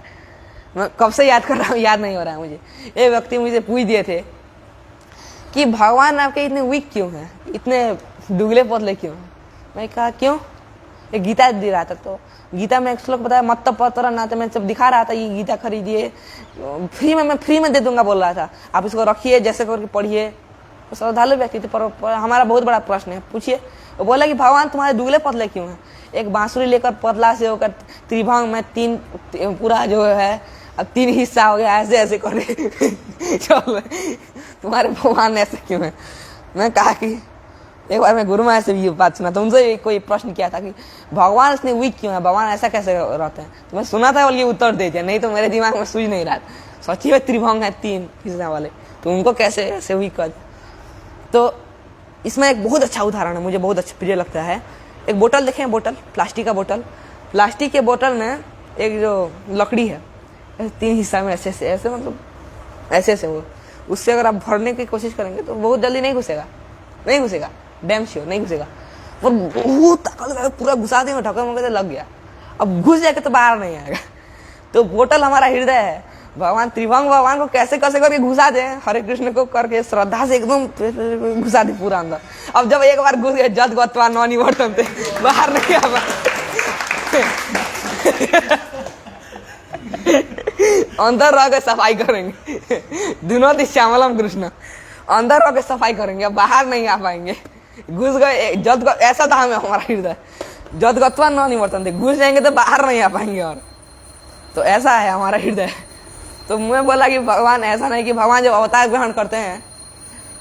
मैं कब से याद कर रहा हूँ, याद नहीं हो रहा है मुझे। एक व्यक्ति मुझे पूछ दिए थे कि भगवान आपके इतने वीक क्यों हैं, इतने दुबले पतले क्यों हैं। मैं कहा क्यों, एक गीता दे रहा था, तो गीता में एक श्लोक बताया, मत पत्र ना, तो मैं सब दिखा रहा था, ये गीता खरीदिए, फ्री में मैं फ्री में दे दूंगा बोल रहा था, आप इसको रखिए, जैसे करके पढ़िए, वो श्रद्धालु व्यक्ति थे, पर हमारा बहुत बड़ा प्रश्न है, पूछिए। वो बोला कि भगवान तुम्हारे दुबले पतले क्यों हैं? एक बांसुरी लेकर पतला से होकर त्रिभंग में तीन पूरा जो है अब तीन हिस्सा हो गया, ऐसे ऐसे करे चलो तुम्हारे भगवान ऐसे क्यों है? मैं कहा कि एक बार मैं गुरु महाराज से भी ये बात सुना था, उनसे कोई प्रश्न किया था कि भगवान इतने वीक क्यों है, भगवान ऐसा कैसे रहते हैं? तो मैं सुना था बोलिए उत्तर दे दिया, नहीं तो मेरे दिमाग में सूझ नहीं रहा। सच्ची में त्रिभंग है तीन हिस्सा वाले, तो उनको कैसे ऐसे वीक कर? तो इसमें एक बहुत अच्छा उदाहरण है, मुझे बहुत अच्छा प्रिय लगता है। एक बोतल देखें, बोतल प्लास्टिक का बोतल, प्लास्टिक के बोतल में एक जो लकड़ी है तीन हिस्सा में ऐसे ऐसे मतलब ऐसे ऐसे वो, उससे अगर आप भरने की कोशिश करेंगे तो बहुत जल्दी नहीं घुसेगा, नहीं घुसेगा, डैम श्योर नहीं घुसेगा। वो बहुत ताकत पूरा घुसा देंगे, ढक्कन वगैरह लग गया, अब घुस जाएगा तो बाहर नहीं आएगा। तो बोतल हमारा हृदय है, भगवान त्रिभंग भगवान को कैसे कैसे करके घुसा दे, हरे कृष्ण को करके श्रद्धा से एकदम घुसा दे पूरा अंदर। अब जब एक बार घुस गए जद गत्वा न निवर्तन थे, बाहर नहीं आ अंदर रह के सफाई करेंगे, दुनों श्यामलम कृष्ण, अंदर रह के सफाई करेंगे, अब बाहर नहीं आ पाएंगे। घुस गए जद, ऐसा था हमें हमारा हृदय, जद गत्वा न निवर्तन थे, घुस जाएंगे तो बाहर नहीं आ पाएंगे। और तो ऐसा है हमारा हृदय। तो मैं बोला कि भगवान ऐसा नहीं कि भगवान जब अवतार ग्रहण करते हैं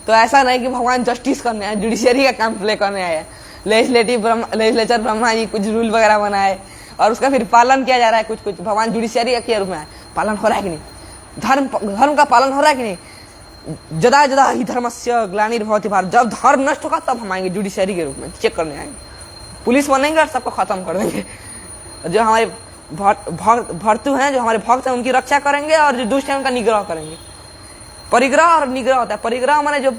तो ऐसा नहीं कि भगवान जस्टिस करने आए, जुडिशियरी का काम प्ले करने आए, लेजिस्लेचर ब्रह्मा जी कुछ रूल वगैरह बनाए और उसका फिर पालन किया जा रहा है। कुछ कुछ भगवान जुडिशियरी का क्या रूप में है, पालन हो रहा है कि नहीं, धर्म का पालन हो रहा है कि नहीं। जदा जदा ही धर्मस्य ग्लानिर्भवति भारत, जब धर्म नष्ट होगा तब हम आएंगे जुडिशियरी के रूप में, चेक करने आएंगे, पुलिस बनेंगे और सबको खत्म कर देंगे। जो हमारे भर्तु हैं, जो हमारे भक्त हैं, उनकी रक्षा करेंगे और जो दुष्ट हैं उनका निग्रह करेंगे। परिग्रह और निग्रह होता है, परिग्रह माने जो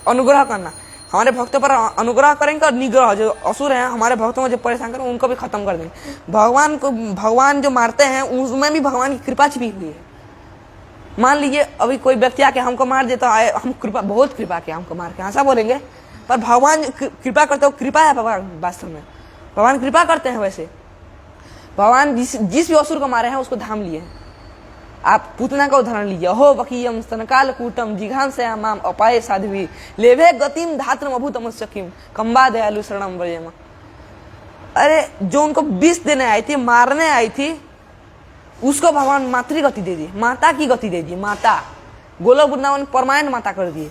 अनुग्रह करना, हमारे भक्तों पर अनुग्रह करेंगे, और निग्रह जो असुर हैं हमारे भक्तों को जो परेशान करेंगे उनको भी खत्म कर देंगे। भगवान जो मारते हैं उसमें भी भगवान की कृपा छिपी हुई है। मान लीजिए अभी कोई व्यक्ति आके हमको मार देता है, हम कृपा बहुत कृपा किया हमको मार के, ऐसा बोलेंगे, पर भगवान कृपा करते हो, कृपा है भगवान, वास्तव में भगवान कृपा करते हैं। वैसे भगवान जिस भी असुर को मारे हैं उसको धाम लिए। आप पूतना का उदाहरण लीजिए, हो वकीयम स्तनकाल कूटम जिघांसयामाम अपाये साध्वी लेभे गतिम धात्रम अभूतमस्यकिम कंबा दयालु शरणम व्रजेम। अरे जो उनको विष देने आई थी, मारने आई थी, उसको भगवान मातृगति दे दी, माता की गति दे दी। माता गोलोक वृंदावन परमानेंट माता कर दिए।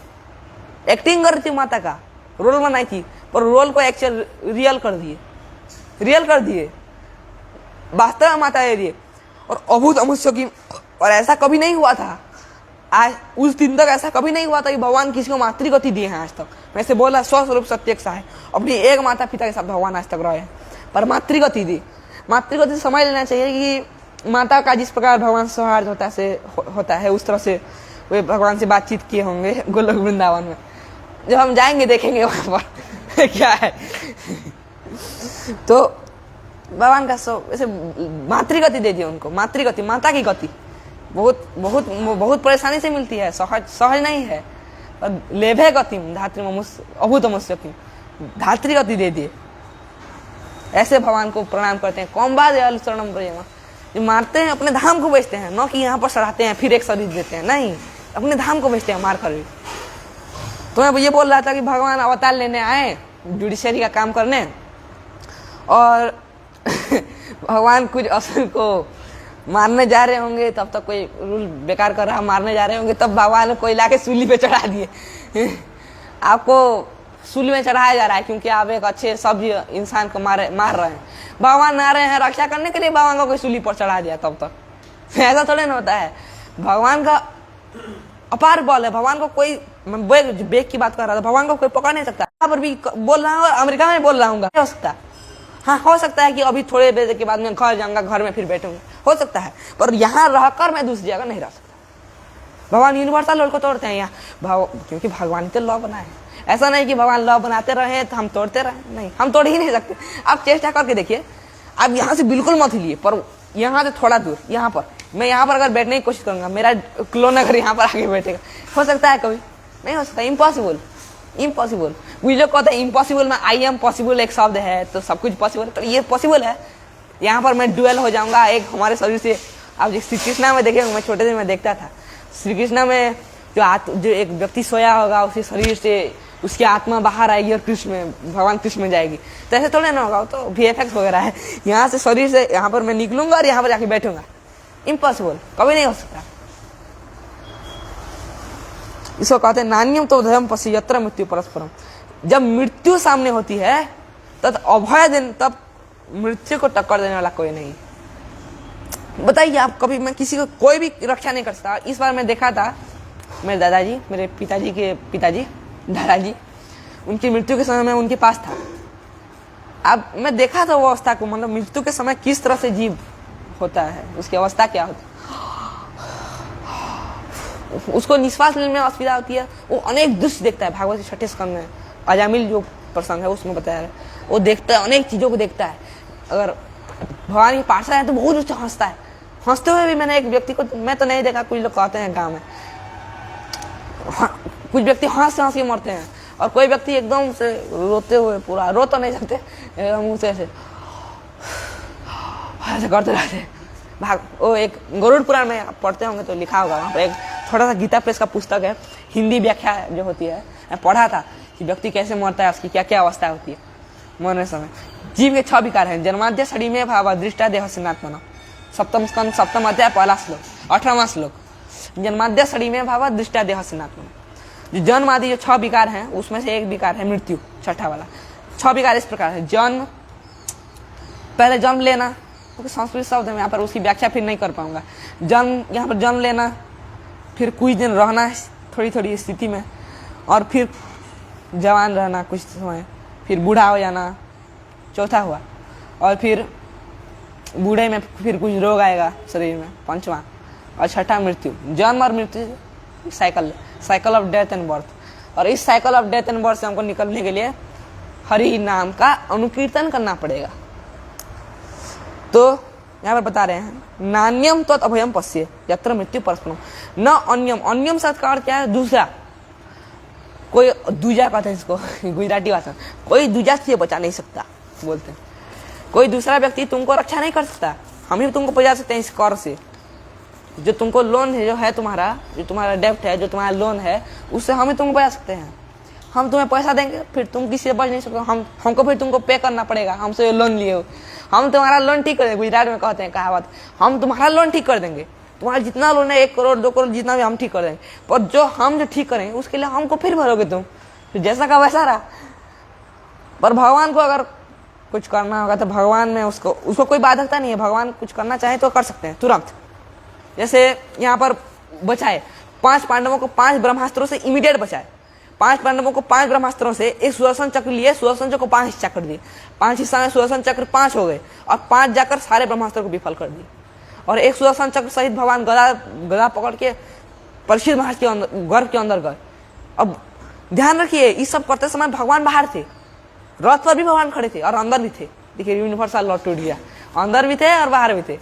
एक्टिंग कर रही थी माता का, रोल बनाई थी, पर रोल को एक्चुअल रियल कर दिए, वास्तव में माता दे दिए। और अभूत अमुष्य की, और ऐसा कभी नहीं हुआ था आज, उस दिन तक ऐसा कभी नहीं हुआ था कि भगवान किसी को मातृगति दिए हैं आज तक। मैं से बोला स्वस्वरूप सत्य सा है, अपनी एक माता पिता के साथ भगवान आज तक रहे हैं, पर मातृगति दी। मातृगति समझ लेना चाहिए कि माता का जिस प्रकार भगवान सौहार्द होता है उस तरह से वे भगवान से बातचीत किए होंगे गोलोक वृंदावन में। जब हम जाएंगे देखेंगे वहां पर क्या है। तो भगवान का ऐसे मातृगति दे दी उनको, मातृगति, माता की गति बहुत बहुत बहुत परेशानी से मिलती है, सहज नहीं है। और लेभे गतिम धात्रिम अभूतमस्यकिम, धात्री गति दे दिए। ऐसे भगवान को प्रणाम करते हैं। कौम्बा दयालु शरणम व्रजेम, जो मारते हैं अपने धाम को बेचते हैं, न कि यहाँ पर चढ़ाते हैं फिर एक शरीर देते हैं, नहीं, अपने धाम को बेचते हैं मार कर। तो मैं ये बोल रहा था कि भगवान अवतार लेने आए जुडिशरी का काम करने, और भगवान कुछ असुर को मारने जा रहे होंगे, तब तक कोई रूल बेकार कर रहा, मारने जा रहे होंगे, तब भगवान को ला के सूली पे चढ़ा दिए। आपको सूली में चढ़ाया जा रहा है क्योंकि आप एक अच्छे सभ्य इंसान को मार रहे हैं। भगवान आ रहे हैं रक्षा करने के लिए, भगवान को कोई सूली पर चढ़ा दिया, तब तक ऐसा थोड़े ना होता है। भगवान का अपार बल है, भगवान को कोई, मैं बेग की बात कर रहा था, भगवान को कोई पकड़ नहीं सकता। यहाँ पर भी बोल रहा हूँ, अमेरिका में बोल रहा हूँ, हो सकता, हाँ हो सकता है कि अभी थोड़े देर के बाद मैं घर जाऊंगा, घर में फिर बैठूंगा, हो सकता है, पर यहाँ रहकर मैं दूसरी जगह नहीं रह सकता। भगवान यूनिवर्सल लॉ को तोड़ते हैं यहाँ, क्योंकि भगवान तो लॉ बनाए। ऐसा नहीं कि भगवान लॉ बनाते रहे तो हम तोड़ते रहे, नहीं, हम तोड़ ही नहीं सकते। आप चेष्टा करके देखिए, आप यहाँ से बिल्कुल मत हिलिए, पर यहाँ से थोड़ा दूर, यहाँ पर मैं यहाँ पर अगर बैठने की कोशिश करूंगा, मेरा क्लोन अगर यहाँ पर आके बैठेगा, हो सकता है कभी, नहीं हो सकता, इम्पॉसिबल। मुझे जो कहते हैं इम्पॉसिबल में आई एम पॉसिबल एक शब्द है, तो सब कुछ पॉसिबल है, तो ये पॉसिबल है। यहाँ पर मैं डुएल हो जाऊंगा एक हमारे शरीर से। आप श्री कृष्णा में देखेंगे, मैं छोटे से मैं देखता था, श्री कृष्णा में जो एक व्यक्ति सोया होगा उसके शरीर से उसकी आत्मा बाहर आएगी और कृष्ण में, भगवान कृष्ण में जाएगी। तो ऐसे थोड़े ना होगा, तो VFX वगैरह है। यहाँ से शरीर से यहाँ पर मैं निकलूंगा और यहाँ पर जाके बैठूंगा, इम्पॉसिबल, कभी नहीं हो सकता। इसको कहते हैं नान्यम तो धर्म पसी यत्र मृत्यु परस्परम। जब मृत्यु सामने होती है तब अभय दिन, तब मृत्यु को टक्कर देने वाला कोई नहीं। बताइए आप, कभी मैं किसी को कोई भी रक्षा नहीं कर सकता। इस बार मैं देखा था मेरे दादाजी, मेरे पिताजी के पिताजी, दादाजी, उनकी मृत्यु के समय मैं उनके पास था। अब मैं देखा था वो अवस्था को, मतलब मृत्यु के समय किस तरह से जीव होता है, उसकी अवस्था क्या होती है, उसको निश्वास लेने में असुविधा होती है। वो अनेक दृश्य देखता है। भागवत के 6ठे स्कंद में अजामिल जो प्रसंग है उसमें बताया है, वो देखता है, अनेक चीजों को देखता है। अगर भगवान के पार्षद है तो बहुत अच्छा हंसता है। हंसते हुए भी मैंने एक व्यक्ति को, मैं तो नहीं देखा, कुछ लोग कहते हैं गाँव में, कुछ व्यक्ति हंस हंस के मरते हैं और कोई व्यक्ति एकदम से रोते हुए, पूरा रो तो नहीं सकते, मुंह से ऐसे करते रहते। वो एक गरुड़ पुराण में आप पढ़ते होंगे तो लिखा होगा, वहाँ पर एक छोटा सा गीता प्रेस का पुस्तक है, हिंदी व्याख्या जो होती है, मैं पढ़ा था कि व्यक्ति कैसे मरता है, उसकी क्या क्या अवस्था होती है मरने समय। जीव के 6 विकार हैं। जन्माद्य शरीर में भाव दृष्टा देह सिन्नात्मना, सप्तम स्कंद सप्तम अध्याय पहला श्लोक, 18वां श्लोक। जन्माद्य शरीर में भाव दृष्टा देह सिन्नात्मना। जो जन्म आदि जो 6 विकार हैं उसमें से एक विकार है मृत्यु, 6ठा वाला। 6 विकार इस प्रकार है। जन्म, पहले जन्म लेना, क्योंकि संस्कृत शब्द है यहाँ पर, उसकी व्याख्या फिर नहीं कर पाऊंगा। जन्म, यहाँ पर जन्म लेना, फिर कुछ दिन रहना थोड़ी थोड़ी स्थिति में, और फिर जवान रहना कुछ समय, फिर बूढ़ा हो जाना, चौथा हुआ, और फिर बूढ़े में फिर कुछ रोग आएगा शरीर में, 5वां, और 6ठा मृत्यु। जन्म और मृत्यु cycle of death and birth. और इस cycle of death and birth से हमको निकलने के लिए हरि नाम का अनुकीर्तन करना पड़ेगा। तो यहाँ पर बता रहे हैं नान्यम तो अभयम पश्य यत्र मृत्यु परस्परम न अन्यम। अन्यम शब्द का अर्थ क्या है? दूसरा। कोई दूजा कहते हैं इसको गुजराती भाषा, कोई दूजा से बचा नहीं सकता बोलते हैं। कोई दूसरा व्यक्ति तुमको रक्षा नहीं कर सकता, हम ही तुमको बचा सकते हैं इस कर से। जो तुमको लोन है, जो है तुम्हारा, जो तुम्हारा डेब्ट है, जो तुम्हारा लोन है, उससे हम ही तुमको बचा सकते हैं। हम तुम्हें पैसा देंगे, फिर तुम किसी से बच नहीं सकते, हमको फिर तुमको पे करना पड़ेगा। हमसे लोन लिए हो, हम तुम्हारा लोन ठीक कर देंगे। गुजरात में कहते हैं कहावत, हम तुम्हारा लोन ठीक कर देंगे। तुम्हारा जितना लोन है 1 करोड़ 2 करोड़ जितना भी हम ठीक कर देंगे, पर जो ठीक करेंगे उसके लिए हमको फिर भरोगे तुम, फिर जैसा का वैसा रहा। पर भगवान को अगर कुछ करना होगा तो भगवान में उसको कोई बाधकता नहीं है। भगवान कुछ करना चाहे तो कर सकते हैं तुरंत। जैसे यहाँ पर बचाए 5 पांडवों को 5 ब्रह्मास्त्रों से इमीडिएट बचाए। 5 पांडवों को 5 ब्रह्मास्त्रों से एक सुदर्शन चक्र लिए, सुदर्शन चक्र को 5 हिस्सा कर दिए। 5 हिस्सा में सुदर्शन चक्र 5 हो गए और 5 जाकर सारे ब्रह्मास्त्रों को विफल कर दिए। और एक सुदर्शन चक्र सहित भगवान गदा पकड़ के परीक्षित महाराज के गर्भ के अंदर गए। अब ध्यान रखिए, इस सब करते समय भगवान बाहर थे, रथ पर भी भगवान खड़े थे और अंदर भी थे। देखिए यूनिवर्सल लॉ टूट गया, अंदर भी थे और बाहर भी थे।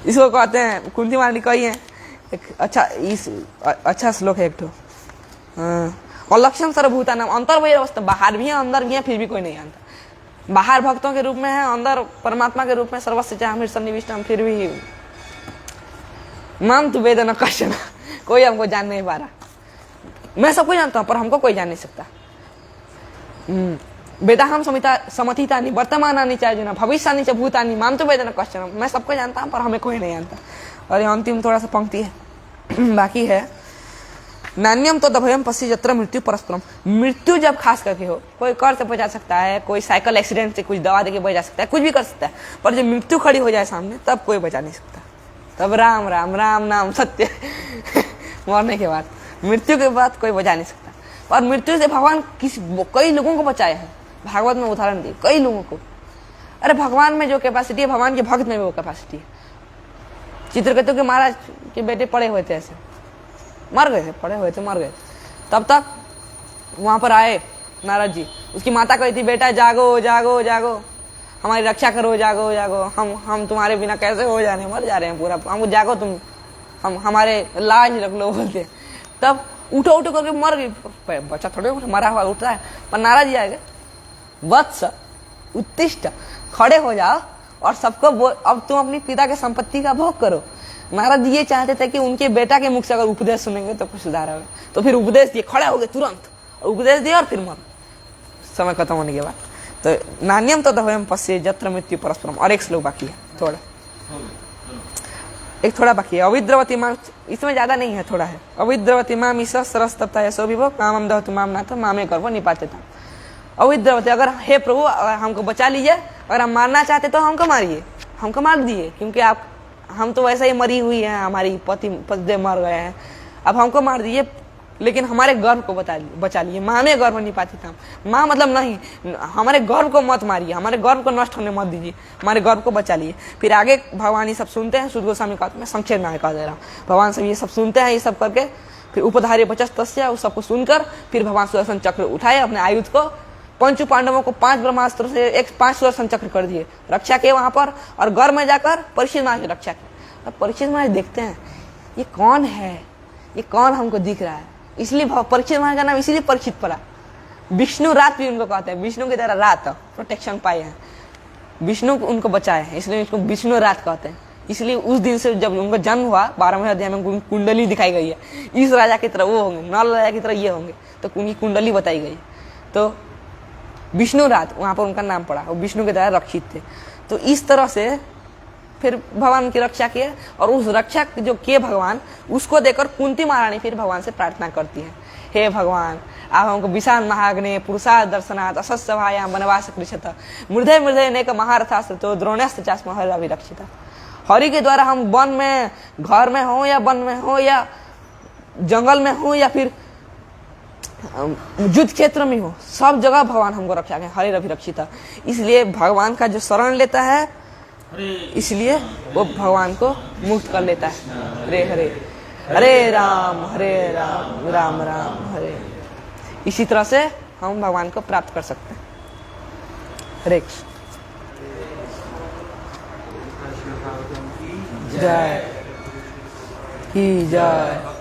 इसको कहते हैं, कुंती महारानी कही है अच्छा श्लोक है एक तो, अलक्ष्यम सर्वभूता नाम अंतर वही अवस्था। बाहर भी है अंदर भी है, फिर भी कोई नहीं जानता। बाहर भक्तों के रूप में है, अंदर परमात्मा के रूप में सर्वस्य चाहमिर सन्निविष्टम, फिर भी माम तु वेदना कश्चन, कोई हमको जान नहीं पा रहा। मैं सबको जानता हूँ पर हमको कोई जान नहीं सकता। वेदा हम समथितानि वर्तमानानि च अर्जुन भविष्यानि च भूतानि माम तु वेदना कश्चन। मैं सबको जानता हूँ पर हमें कोई नहीं जानता। और ये अंतिम थोड़ा सा पंक्ति है बाकी है, नान्यम तो दभयम पश्य यत्र मृत्यु परस्परम। मृत्यु जब खास करके हो, कोई कर से बचा सकता है, कोई साइकिल एक्सीडेंट से कुछ दवा देके बचा सकता है, कुछ भी कर सकता है, पर जब मृत्यु खड़ी हो जाए सामने तब कोई बचा नहीं सकता। तब राम राम राम नाम सत्य मरने के बाद, मृत्यु के बाद कोई बचा नहीं सकता। और मृत्यु से भगवान कई लोगों को बचाए हैं। भागवत में उदाहरण दिए कई लोगों को। अरे भगवान में जो कैपेसिटी है, भगवान के भक्त में भी वो कैपेसिटी है। चित्रकेतु के महाराज के बेटे पड़े हुए थे, ऐसे मर गए थे, पड़े हुए थे मर गए। तब तक वहां पर आए नारद जी, उसकी माता कही थी बेटा जागो जागो जागो, हमारी रक्षा करो, जागो जागो, हम तुम्हारे बिना कैसे हो जा रहे हैं, मर जा रहे हैं पूरा, हमको जागो तुम, हम हमारे लाज रख लो बोलते। तब उठो उठो करके मर गई। बच्चा थोड़े मरा हुआ उठता है, पर नारद जी आएगा, वत्स उत्तिष्ठ, खड़े हो जाओ और सबको अब तुम अपनी पिता के संपत्ति का भोग करो। नारद जी ये चाहते थे कि उनके बेटा के मुख से अगर उपदेश सुनेंगे तो कुछ सुधार होगा, तो फिर उपदेश दिए, खड़े हो गए तुरंत, उपदेश दिए और फिर मर, समय खत्म होने के बाद। तो नान्यम तो दहयम पश्ये जत्र मृत्यु परस्परम। और एक श्लोक बाकी है, थोड़ा एक थोड़ा बाकी है। अविद्रवती माम, इसमें ज्यादा नहीं है, थोड़ा है। अविद्रवती माम ईश सरस्तप्ता यशो विभो कामम दहतु माम नाथ मामे गर्भो निपात्यता। अविद्रवती, अगर हे प्रभु हमको बचा लीजिए, अगर हम मारना चाहते तो हमको मारिए, हमको मार दीजिए, क्योंकि आप हम तो वैसे ही मरी हुई हैं, हमारी पतिदेव मर गए हैं, अब हमको मार दीजिए, लेकिन हमारे गर्भ को बचा लिए। माँ में गर्भ नहीं पाती था, माँ मतलब नहीं, हमारे गर्भ को मत मारिए, हमारे गर्भ को नष्ट होने मत दीजिए, हमारे गर्भ को बचा लिए। फिर आगे भगवान ये सब सुनते हैं, शुद्ध गोस्वामी का मैं संक्षेप में कह दे रहा हूँ, भगवान सब ये सब सुनते हैं, ये सब करके फिर उपधार्य बचस्तस्य, उस सबको सुनकर फिर भगवान सुदर्शन चक्र उठाए, अपने आयुध को, पंचु पांडवों को 5 ब्रह्मास्त्र से 5 सुदर्शन चक्र कर दिए, रक्षा किए वहां पर, और घर में जाकर परीक्षित महाराज की रक्षा की। अब परीक्षित महाराज देखते हैं ये कौन है, ये कौन हमको दिख रहा है, इसलिए परीक्षित महाराज का नाम इसीलिए परीक्षित पड़ा। विष्णु रात भी उनको कहते हैं, विष्णु की तरह रात प्रोटेक्शन पाए हैं, विष्णु उनको बचाए हैं, इसलिए इसको विष्णु रात कहते हैं। इसलिए उस दिन से जब उनका जन्म हुआ 12वें अध्याय में कुंडली दिखाई गई है, इस राजा की तरह वो होंगे, नल राजा की तरह ये होंगे, तो उनकी कुंडली बताई गई। तो विष्णु रात वहां पर उनका नाम पड़ा, वो विष्णु के द्वारा रक्षित थे। तो इस तरह से फिर भगवान की रक्षा किए, और उस रक्षा जो किए भगवान, उसको देखकर कुंती महारानी फिर भगवान से प्रार्थना करती है, हे भगवान आप हमको विशाल महाग्ने पुरुषार्थ दर्शनाथ असस्सभायां वनवास कृच्छत मृदय मृदय नेक महारथास्त्र तो द्रोणस्त्र चास्म हर अभिरक्षित। हरि के द्वारा हम वन में, घर में हो या वन में हो या जंगल में हो या फिर युद्ध क्षेत्र में हो, सब जगह भगवान हमको रक्षा करें, हरे अभिरक्षित। इसलिए भगवान का जो शरण लेता है, इसलिए वो भगवान को मुक्त कर लेता है। हरे हरे हरे राम राम राम हरे। इसी तरह से हम भगवान को प्राप्त कर सकते हैं। हरे कृष्ण। जय की जय।